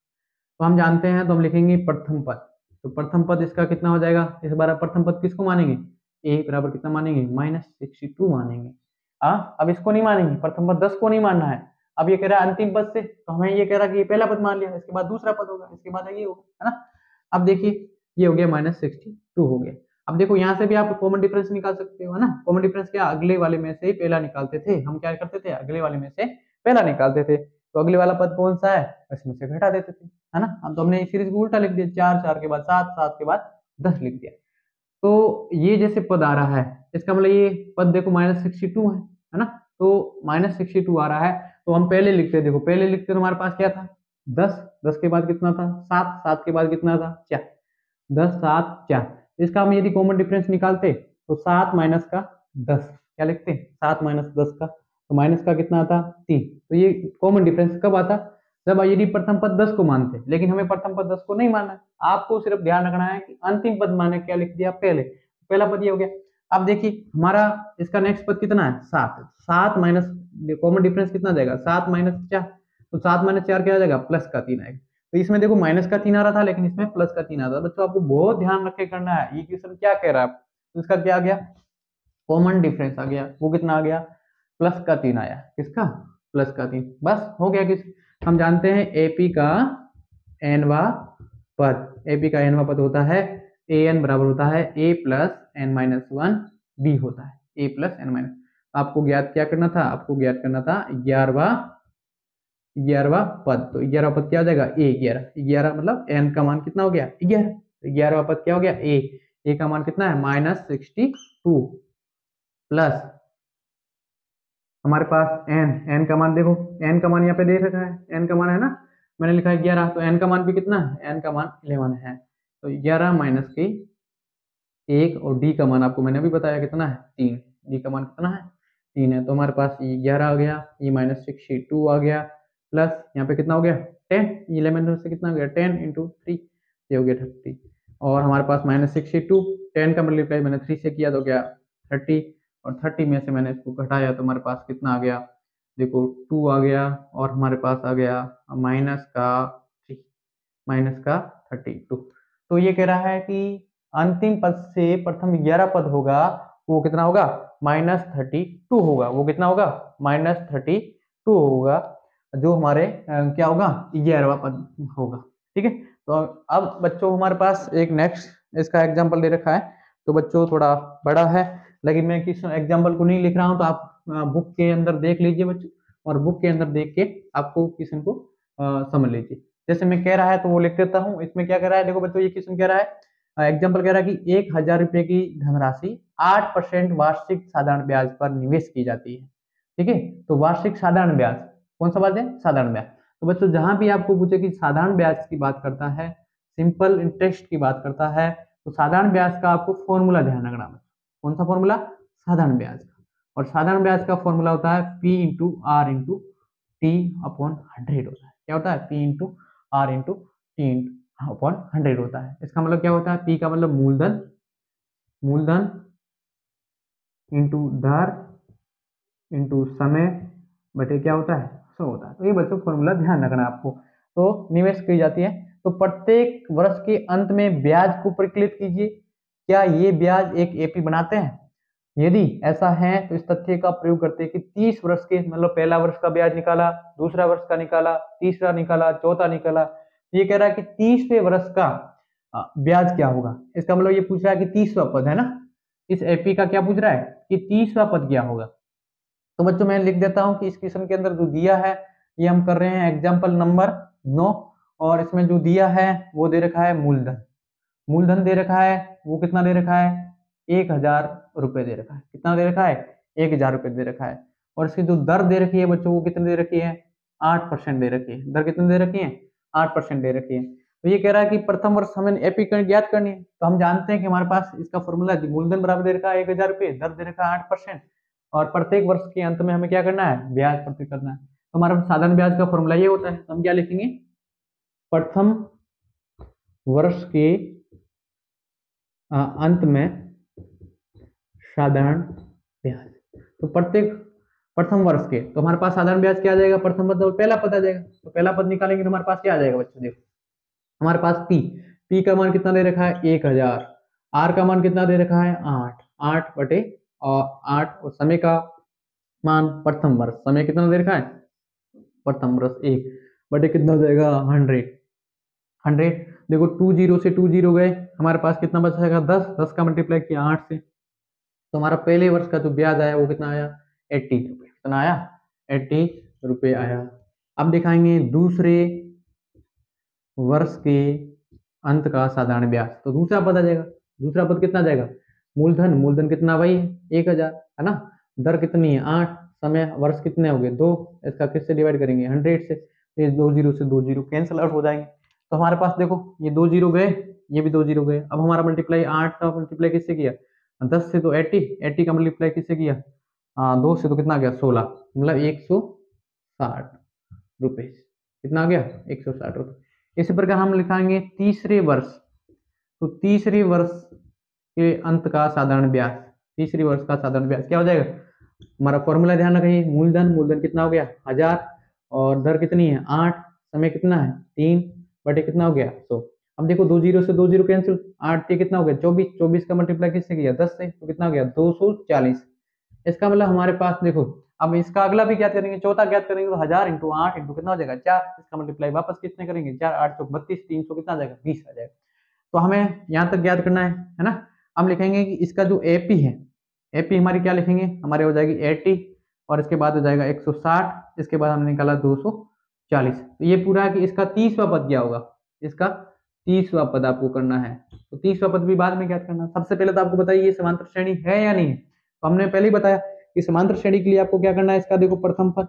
तो हम जानते हैं, तो हम लिखेंगे प्रथम पद। तो प्रथम पद इसका कितना हो जाएगा इस बार? प्रथम पद किसको मानेंगे? ए बराबर कितना मानेंगे? -62 मानेंगे। अब इसको नहीं मानेंगे, प्रथम पद 10 को नहीं मानना है। अब ये कह रहा है अंतिम पद से, तो हमें ये कह रहा है कि ये पहला पद मान लिया, इसके बाद दूसरा पद होगा, इसके बाद ये होगा, है ना। अब देखिए ये हो गया -62 हो गया। अब देखो यहाँ से भी आप कॉमन डिफरेंस निकाल सकते हो, है ना। कॉमन डिफरेंस क्या? अगले वाले में से पहला निकालते थे हम। क्या करते थे? अगले वाले में से पहला निकालते थे। तो अगले वाला पद कौन सा है? इसमें से घटा देते थे, है ना। हम तो हमने सीरीज को उल्टा लिख दिया, 4 4 के बाद 7 7 के बाद 10 लिख दिया। तो ये जैसे पद आ रहा है, इसका मतलब ये पद देखो -62 है ना। तो -62 आ रहा है, तो हम पहले लिखते, देखो पहले लिखते तो हमारे पास क्या था? 10, 10 के बाद कितना था? 7, 7 के बाद कितना था? 4, 10 7 4। इसका हम यदि कॉमन डिफरेंस निकालते तो 7 माइनस का 10, क्या लिखते? 7 माइनस 10 का, तो माइनस का कितना आता? 3। तो ये कॉमन डिफरेंस कब आता? जब यदि प्रथम पद 10 को मानते, लेकिन हमें प्रथम पद 10 को नहीं मानना है। आपको सिर्फ ध्यान रखना है कि अंतिम पद माने, क्या लिख दिया? पहले, पहला पद ये हो गया। अब देखिए हमारा इसका नेक्स्ट पद कितना है? 7। 7 माइनस, कॉमन डिफरेंस कितना जाएगा? 7 माइनस 4। तो 7 माइनस 4 क्या आ जाएगा? प्लस का 3 आएगा। तो इसमें देखो माइनस का 3 आ रहा था, लेकिन इसमें प्लस का 3 आ रहा था। बच्चों आपको बहुत ध्यान रख के करना है, ये क्वेश्चन क्या कह रहा है। तो इसका क्या आ गया? कॉमन डिफरेंस आ गया, वो कितना आ गया? प्लस का 3 आया। किसका? प्लस का 3। बस हो गया। किस, हम जानते हैं एपी का एनवा पद, एपी का एनवा पद होता है ए एन बराबर होता है a plus N minus one b होता है, ए प्लस एन माइनस। आपको ज्ञात क्या करना था? आपको ज्ञात करना था 11वां पद। तो 11वां पद क्या हो जाएगा? ए 11। 11 मतलब एन का मान कितना हो गया? 11। 11वां पद क्या हो गया? ए का मान कितना है? -62 प्लस हमारे पास एन का मान देखो, एन का मान यहाँ पे दे रखा है, एन का मान है ना, मैंने लिखा है 11, तो एन का मान भी कितना है? एन का मान 11 है। तो 11 माइनस की 1, और डी का मान आपको मैंने अभी बताया कितना है? 3। डी का मान कितना है? 3 है। तो हमारे पास ये 11 आ गया, ये -62 आ गया, प्लस यहाँ पे कितना हो गया? 10। 11 से कितना हो गया? 10 इंटू 3, ये हो गया 30। और हमारे पास -62, 10 का मल्टीप्लाई मैंने 3 से किया तो क्या? 30, और 30 में से मैंने इसको घटाया तो हमारे पास कितना आ गया? देखो 2 आ गया, और हमारे पास आ गया माइनस का 3, माइनस का 32। तो ये कह रहा है कि अंतिम पद से प्रथम 11 पद होगा, वो कितना होगा? -32 होगा। वो कितना होगा? -32 होगा, जो हमारे क्या होगा? 11वां पद होगा। ठीक है। तो अब बच्चों हमारे पास एक नेक्स्ट इसका एग्जाम्पल दे रखा है, तो बच्चों थोड़ा बड़ा है, लेकिन मैं किस एग्जाम्पल को नहीं लिख रहा हूँ, तो आप बुक के अंदर देख लीजिए बच्चों, और बुक के अंदर देख के आपको क्वेश्चन को समझ लीजिए। जैसे मैं कह रहा है तो वो लिख देता हूँ। इसमें क्या कह रहा है? देखो बच्चों, ये क्वेश्चन कह रहा है, एग्जाम्पल कह रहा है कि 1000 रुपए की धनराशि 8% वार्षिक साधारण ब्याज पर निवेश की जाती है। ठीक है। तो वार्षिक साधारण ब्याज, कौन सा ब्याज है? साधारण ब्याज। तो बच्चों जहां भी आपको पूछे कि साधारण ब्याज की बात करता है, सिंपल इंटरेस्ट की बात करता है, तो साधारण ब्याज का आपको फॉर्मूला ध्यान रखना है। कौन सा फॉर्मूला? साधारण ब्याज का। और साधारण ब्याज का फॉर्मूला होता है P into R into T upon 100 होता है। क्या होता है? P into R into T upon 100 होता है। इसका मतलब क्या होता है? P का मतलब मूलधन, मूलधन इंटू दर इंटू समय बटे क्या होता है? 100 होता है। तो ये बच्चों फॉर्मूला ध्यान रखना है आपको। तो निवेश की जाती है, तो प्रत्येक वर्ष के अंत में ब्याज को परिकलित कीजिए। क्या ये ब्याज एक एपी बनाते हैं? यदि ऐसा है तो इस तथ्य का प्रयोग करते हैं कि 30 वर्ष के, मतलब पहला वर्ष का ब्याज निकाला, दूसरा वर्ष का निकाला, तीसरा निकाला, चौथा निकाला। ये कह रहा है कि 30वें वर्ष का ब्याज क्या होगा। इसका मतलब ये पूछ रहा है कि 30वां पद है ना, इस एपी का क्या पूछ रहा है कि 30वां पद क्या होगा। तो बच्चों मैं लिख देता हूं कि इस क्वेश्चन के अंदर जो दिया है, ये हम कर रहे हैं एग्जाम्पल नंबर 9, और इसमें जो दिया है वो दे रखा है मूलधन। मूलधन दे रखा है, वो कितना दे रखा है? 1000 रुपए दे रखा है। कितना दे रखा है? 1000 रुपए दे रखा है। और इसकी जो दर दे रखी है बच्चों, वो कितनी दे रखी है? 8% दे रखी है। दर कितनी दे रखी है? 8% दे रखी है। तो ये कह रहा है कि प्रथम वर्ष हमें एपी ज्ञात करनी है, तो हम जानते हैं कि हमारे पास इसका फॉर्मूला मूलधन बराबर दे रखा है 1000 रुपये, दर दे रखा है 8%, और प्रत्येक वर्ष के अंत में हमें क्या करना है? ब्याज प्रति करना है। तो हमारा साधारण ब्याज का फॉर्मूला ये होता है, तो हम क्या लिखेंगे? प्रथम वर्ष के अंत में साधारण ब्याज। तो प्रत्येक प्रथम वर्ष के, तो हमारे पास साधारण ब्याज क्या आ जाएगा, प्रथम पद और पहला पद आ जाएगा। तो पहला पद निकालेंगे तो हमारे पास क्या आ जाएगा बच्चों, देखो हमारे पास पी का मान कितना दे रखा है 1000, आर का मान कितना दे रखा है 8, 8 बटे और 8, और समय का मान प्रथम वर्ष, समय कितना दे रखा है प्रथम वर्ष 1 बटे कितना हो जाएगा 100, 100। देखो 2 जीरो से 2 जीरो गए, हमारे पास कितना बचेगा 10, 10 का मल्टीप्लाई किया 8 से, तो हमारा पहले वर्ष का जो ब्याज आया वो कितना आया 80 रुपये। कितना आया 80 रुपये आया। अब दिखाएंगे दूसरे वर्ष के अंत का साधारण ब्याज, तो दूसरा पद आ जाएगा। दूसरा पद कितना जाएगा, मूलधन, मूलधन कितना भाई 1000 है ना, दर कितनी है 8, समय वर्ष कितने हो गए 2, इसका किससे डिवाइड करेंगे 100 से, ये 2 जीरो से 2 जीरो कैंसिल आउट हो जाएंगे। तो हमारे पास देखो ये 2 जीरो गए, ये भी 2 जीरो गए। अब हमारा मल्टीप्लाई 8 का मल्टीप्लाई किससे किया 10 से, तो 80, 80 का मल्टीप्लाई किससे किया 2 से, तो कितना आ गया 16, मतलब 160 रुपए। कितना आ गया 160 रुपए। इसी प्रकार हम लिखाएंगे तीसरे वर्ष, तो तीसरे वर्ष के अंत का साधारण ब्याज, तीसरे वर्ष का साधारण ब्याज क्या हो जाएगा, हमारा फॉर्मूला ध्यान रखिए, मूलधन, मूलधन कितना हो गया 1000, और दर कितनी है 8, समय कितना है 3 बटे कितना हो गया 100। अब देखो 2 जीरो से 2 जीरो कैंसिल, 8 कितना हो गया 24, 24 का मल्टीप्लाई किससे किया 10 से, तो कितना हो गया 240। इसका मतलब हमारे पास देखो, अब इसका अगला भी ज्ञात करेंगे, चौथा ज्ञात करेंगे, तो 1000 इंटू 8 इंटू कितना हो जाएगा 4, इसका मल्टीप्लाई वापस कितने करेंगे 4, 8 चौक 32, 300 कितना आ जाएगा 20 आ जाएगा। तो हमें यहाँ तक ज्ञात करना है ना। हम लिखेंगे कि इसका जो एपी है, एपी हमारी क्या लिखेंगे, हमारे हो जाएगी 80, और इसके बाद हो जाएगा 160, इसके बाद हमने निकाला 240। तो ये पूरा है कि इसका 30वां पद क्या होगा, इसका 30वां पद आपको करना है। तो 30वां पद भी बाद में ज्ञात करना। सबसे पहले तो आपको बताइए ये समांतर श्रेणी है या नहीं है, तो हमने पहले ही बताया कि समांतर श्रेणी के लिए आपको क्या करना है, इसका देखो प्रथम पद,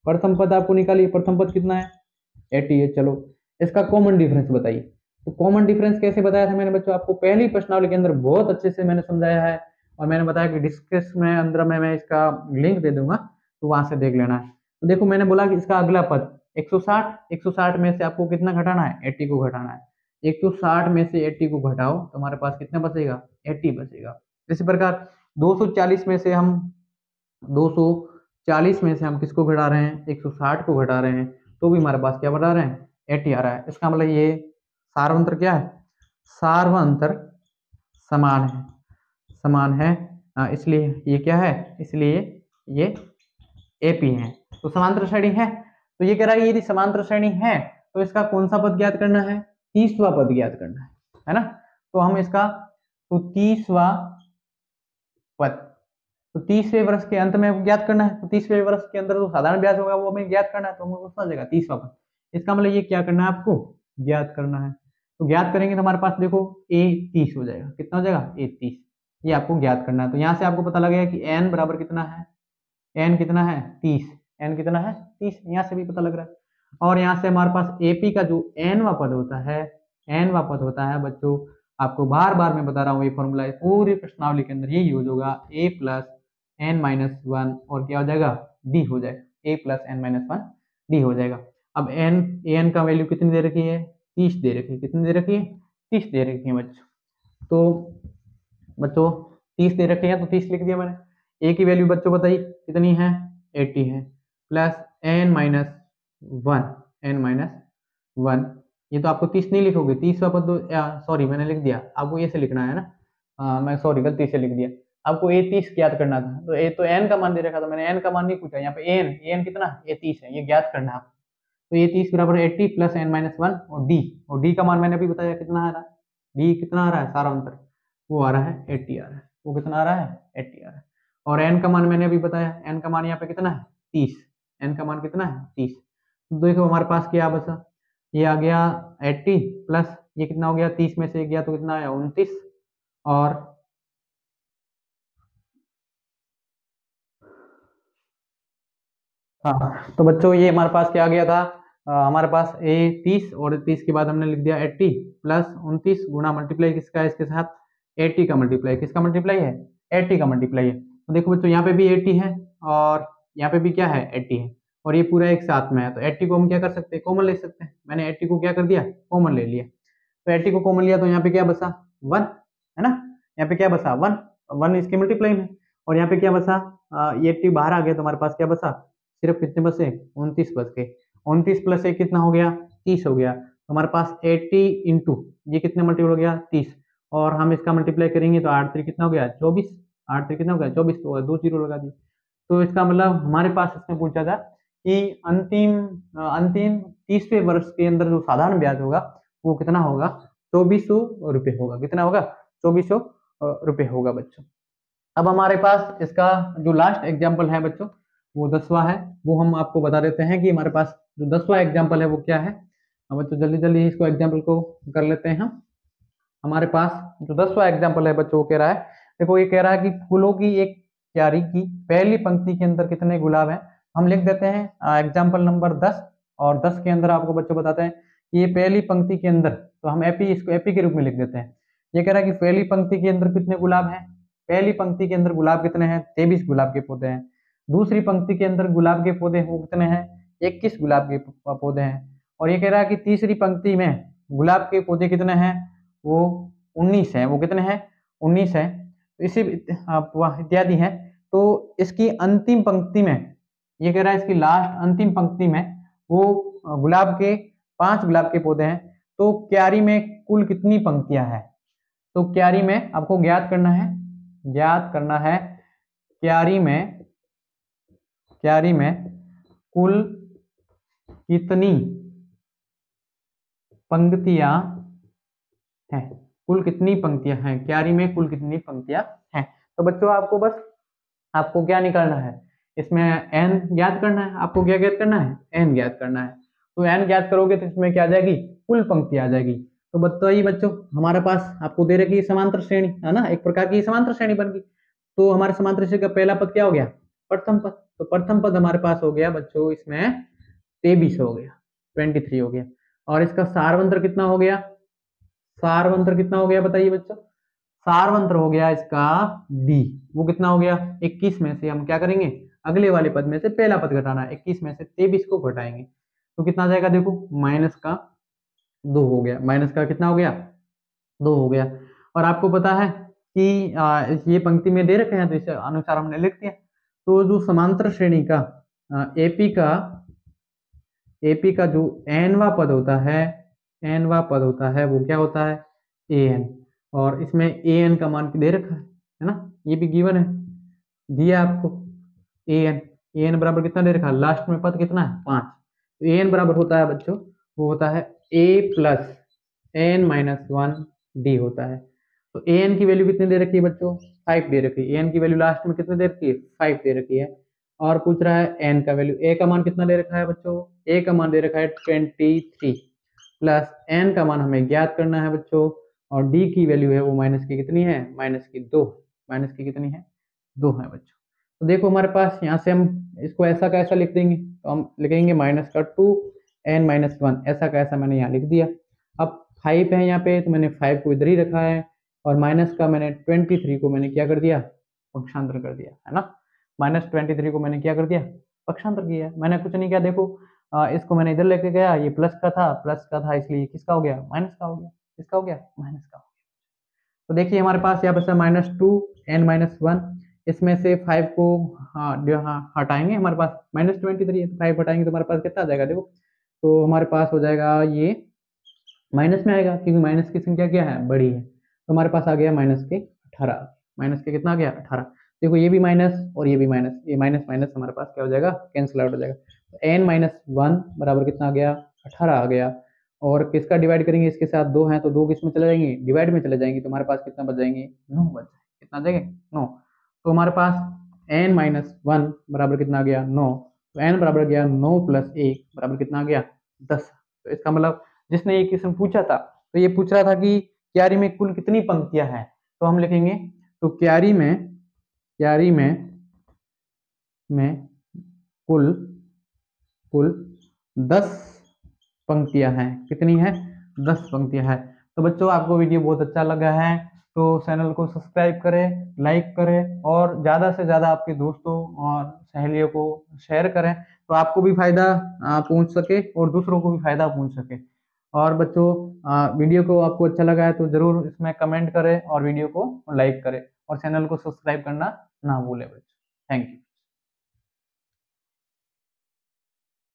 प्रथम पद आपको निकालिए, प्रथम पद कितना है 80 है। चलो इसका कॉमन डिफरेंस बताइए। तो कॉमन डिफरेंस कैसे बताया था मैंने बच्चों, आपको पहली प्रश्नावली के अंदर बहुत अच्छे से मैंने समझाया है, और मैंने बताया कि डिस्क्रिप्शन में अंदर में मैं इसका लिंक दे दूंगा, तो वहां से देख लेना है। तो देखो मैंने बोला कि इसका अगला पद 160, 160 में से आपको कितना घटाना है 80 को घटाना है, 160 में से 80 को घटाओ तो हमारे पास कितना बचेगा 80 बचेगा। इसी प्रकार 240 में से हम 240 में से हम किसको घटा रहे हैं 160 को घटा रहे हैं, तो भी हमारे पास क्या बता रहे हैं 80 आ रहा है। इसका मतलब ये सार्वंतर क्या है, सार्वंतर समान है, समान है, इसलिए ये क्या है, इसलिए ये एपी है। तो समांतर श्रेणी है, तो ये कह रहा है यदि समांतर श्रेणी है तो इसका कौन सा पद ज्ञात करना है, 30वां पद ज्ञात करना है ना। तो हम इसका, तो 30वां पद, तो 30वें वर्ष के अंत में ज्ञात करना है, तो 30वें वर्ष के अंदर जो साधारण ब्याज होगा वो हमें ज्ञात करना है, तो हमें उसका जगह 30वां पद। इसका मतलब ये क्या करना है आपको ज्ञात करना है। तो ज्ञात करेंगे तो हमारे पास देखो ए 30 हो जाएगा, कितना हो जाएगा ए 30, ये आपको ज्ञात करना है। तो यहाँ से आपको पता लगेगा कि एन बराबर कितना है, एन कितना है 30, एन कितना है 30, यहाँ से भी पता लग रहा है। और यहाँ से हमारे पास एपी का जो एनवा पद होता है, एनवा पद होता है बच्चों, आपको बार बार मैं बता रहा हूँ, ये फॉर्मूला पूरी प्रश्नावली के अंदर ये यूज होगा, a plus N minus one, और क्या हो जाएगा डी हो जाएगा, a plus N minus one d हो जाएगा। अब एन, एन का वैल्यू कितनी दे रखी है 30 दे रखी है, कितनी दे रखी है 30 दे रखी है बच्चों। तो बच्चों 30 दे रखे हैं तो 30 लिख दिया मैंने। ए की वैल्यू बच्चों बताइए कितनी है 80 है, plus N minus one, N minus one, ये तो आपको 30 नहीं लिखोगे, 30 वापस दो, सॉरी मैंने लिख दिया, आपको ये से लिखना है ना, मैं सॉरी गलती से लिख दिया, आपको ए 30 ज्ञात करना था। तो ए तो एन का मान दे रखा था, मैंने एन का मान नहीं पूछा, यहाँ पे एन, एन कितना ए 30 है, ये ज्ञात करना है आपको। तो ये 30 बराबर 80 प्लस एन माइनस वन, और डी का मान मैंने अभी बताया कितना आ रहा है, डी कितना आ रहा है सारांतर, वो आ रहा है 80 आ रहा है, वो कितना आ रहा है 80 आ रहा है। और एन का मान मैंने अभी बताया, एन का मान यहाँ पे कितना है 30, एन का मान कितना है 30। तो देखो हमारे पास क्या बचा, ये आ गया 80 प्लस ये कितना हो गया 30 में से गया तो कितना आया 29, और हाँ तो बच्चों ये हमारे पास क्या आ गया था, हमारे पास ए 30, और 30 के बाद हमने लिख दिया 80 प्लस 29 गुणा मल्टीप्लाई किसका है इसके साथ 80 का मल्टीप्लाई, किसका मल्टीप्लाई है 80 का मल्टीप्लाई है। तो देखो बच्चों यहाँ पे भी 80 है, और यहाँ पे भी क्या है 80 है, और ये पूरा एक साथ में है, तो 80 को हम क्या कर सकते हैं कॉमन ले सकते हैं। मैंने 80 को क्या कर दिया कॉमन ले लिया, तो 80 को कॉमन लिया तो यहाँ पे क्या बचा 1 है ना, यहाँ पे क्या बचा 1, 1 इसके मल्टीप्लाई में, और यहाँ पे क्या बचा, ये 80 बाहर आ गया तो हमारे पास क्या बचा, सिर्फ कितने बचे, 29 बच गए। 29 प्लस 1 कितना हो गया, 30 हो गया। तो हमारे पास 80 इंटू ये कितने मल्टीपल हो गया, 30, और हम इसका मल्टीप्लाई करेंगे तो 8 3 कितना हो गया, 24, 8 3 कितना हो गया 24, तो 2 जीरो लगा दी। तो इसका मतलब हमारे पास इसमें पूछा था कि अंतिम 30वें वर्ष के अंदर जो साधारण ब्याज होगा वो कितना होगा, 2400 रुपये होगा। कितना होगा, 2400 रुपये होगा बच्चों। अब हमारे पास इसका जो लास्ट एग्जाम्पल है बच्चों वो 10वां है, वो हम आपको बता देते हैं कि हमारे पास जो 10वां एग्जाम्पल है वो क्या है। अब बच्चों जल्दी जल्दी इसको एग्जाम्पल को कर लेते हैं हम। हमारे पास जो 10वां एग्जाम्पल है बच्चों वो कह रहा है, देखो ये कह रहा है कि फूलों की एक क्यारी की पहली पंक्ति के अंदर कितने गुलाब हैं। हम लिख देते हैं एग्जाम्पल नंबर 10, और 10 के अंदर आपको बच्चों बताते हैं कि ये पहली पंक्ति के अंदर, तो हम एपी, इसको एपी के रूप में लिख देते हैं। ये कह रहा है कि पहली पंक्ति के अंदर कितने गुलाब हैं, पहली पंक्ति के अंदर गुलाब कितने हैं, 23 गुलाब के पौधे हैं। दूसरी पंक्ति के अंदर गुलाब के पौधे वो कितने हैं, 21 गुलाब के पौधे हैं। और ये कह रहा है कि तीसरी पंक्ति में गुलाब के पौधे कितने हैं, वो 19 है। वो कितने हैं, 19 है। इसी इत्यादि है। तो इसकी अंतिम पंक्ति में, ये कह रहा है इसकी लास्ट अंतिम पंक्ति में वो गुलाब के 5 गुलाब के पौधे हैं। तो क्यारी में कुल कितनी पंक्तियां हैं, तो क्यारी में आपको ज्ञात करना है, क्यारी में कुल कितनी पंक्तियां हैं, कुल कितनी पंक्तियां हैं, क्यारी में कुल कितनी पंक्तियां हैं। तो बच्चों आपको क्या निकालना है, इसमें n ज्ञात करना है। आपको क्या ज्ञात करना है, n ज्ञात करना है। तो n ज्ञात करोगे तो इसमें क्या आ जाएगी, कुल पंक्ति आ जाएगी। तो बताइए बच्चों, हमारे पास आपको दे रखी समांतर श्रेणी है ना, एक प्रकार की समांतर श्रेणी बन गई। तो हमारे समांतर श्रेणी का पहला पद क्या हो गया, प्रथम पद। तो प्रथम पद हमारे पास हो गया बच्चों, इसमें 23 हो गया, 23 हो गया। और इसका सारवंतर कितना हो गया, सारवंतर कितना हो गया बताइए बच्चों, सारवंतर हो गया इसका डी। वो कितना हो गया, 21 में से हम क्या करेंगे, अगले वाले पद में से पहला पद घटाना है। 21 में से 23 को घटाएंगे तो कितना आ जाएगा, देखो -2 हो गया। माइनस का कितना हो गया, 2 हो गया। और आपको पता है कि ये पंक्ति में दे रखे हैं तो इस अनुसार हमने लिख दिया। तो जो समांतर श्रेणी का एपी का जो nवा पद होता है वो क्या होता है, an। और इसमें an का मान दे रखा है ना, ये भी गिवन है, दिया आपको an बराबर कितना दे रखा है, लास्ट में पद कितना है, 5। तो an बराबर होता है बच्चों, वो होता है a प्लस n-1 d होता है। तो an की वैल्यू कितनी दे रखी है बच्चों, 5 दे रखी है। an की वैल्यू लास्ट में कितने दे रखी है, 5 दे रखी है। और पूछ रहा है n का वैल्यू, a का मान कितना दे रखा है बच्चों, a का मान दे रखा है 23 प्लस n का मान हमें ज्ञात करना है बच्चों। और d की वैल्यू है वो माइनस की कितनी है, -2, माइनस की कितनी है, 2 है बच्चों। तो देखो हमारे पास यहाँ से हम इसको ऐसा का ऐसा लिख देंगे, तो हम लिखेंगे -2 n-1, ऐसा का ऐसा मैंने यहाँ लिख दिया। अब 5 है यहाँ पे तो मैंने 5 को इधर ही रखा है, और माइनस का मैंने 23 को मैंने क्या कर दिया, पक्षांतर कर दिया है ना। -23 को मैंने क्या कर दिया, पक्षांतर किया, मैंने कुछ नहीं किया। देखो इसको मैंने इधर लेके गया, ये प्लस का था इसलिए किसका हो गया, माइनस का हो गया, किसका हो गया, माइनस का हो गया। तो देखिए हमारे पास यहाँ पर -2 n-1, इसमें से 5 को हटाएंगे, हमारे पास -23 है तो 5 हटाएंगे तो हमारे पास कितना आ जाएगा, देखो तो हमारे पास हो जाएगा ये माइनस में आएगा, क्योंकि माइनस की संख्या क्या है, बड़ी है। तो हमारे पास आ गया -18, माइनस के कितना आ गया, 18। देखो ये भी माइनस और ये भी माइनस, ये माइनस माइनस हमारे पास क्या हो जाएगा, कैंसिल आउट हो जाएगा। तो n-1 बराबर कितना आ गया, 18 आ गया। और किसका डिवाइड करेंगे, इसके साथ 2 हैं तो 2 किस में चले जाएंगे, डिवाइड में चले जाएंगे। तो हमारे पास कितना बच जाएंगे, 9 बच जाएंगे। कितना देंगे, 9। तो हमारे पास n-1 बराबर कितना आ गया, 9। तो n बराबर गया 9 + 1 बराबर कितना आ गया, 10। तो इसका मतलब जिसने ये क्वेश्चन पूछा था तो ये पूछ रहा था कि क्यारी में कुल कितनी पंक्तियां हैं। तो हम लिखेंगे, तो क्यारी में कुल 10 पंक्तियां हैं। कितनी है, 10 पंक्तियां हैं। तो बच्चों आपको वीडियो बहुत अच्छा लगा है तो चैनल को सब्सक्राइब करें, लाइक करें, और ज़्यादा से ज़्यादा आपके दोस्तों और सहेलियों को शेयर करें, तो आपको भी फायदा पहुंच सके और दूसरों को भी फायदा पहुंच सके। और बच्चों वीडियो को आपको अच्छा लगा है तो ज़रूर इसमें कमेंट करें और वीडियो को लाइक करें और चैनल को सब्सक्राइब करना ना भूलें बच्चों। Thank you.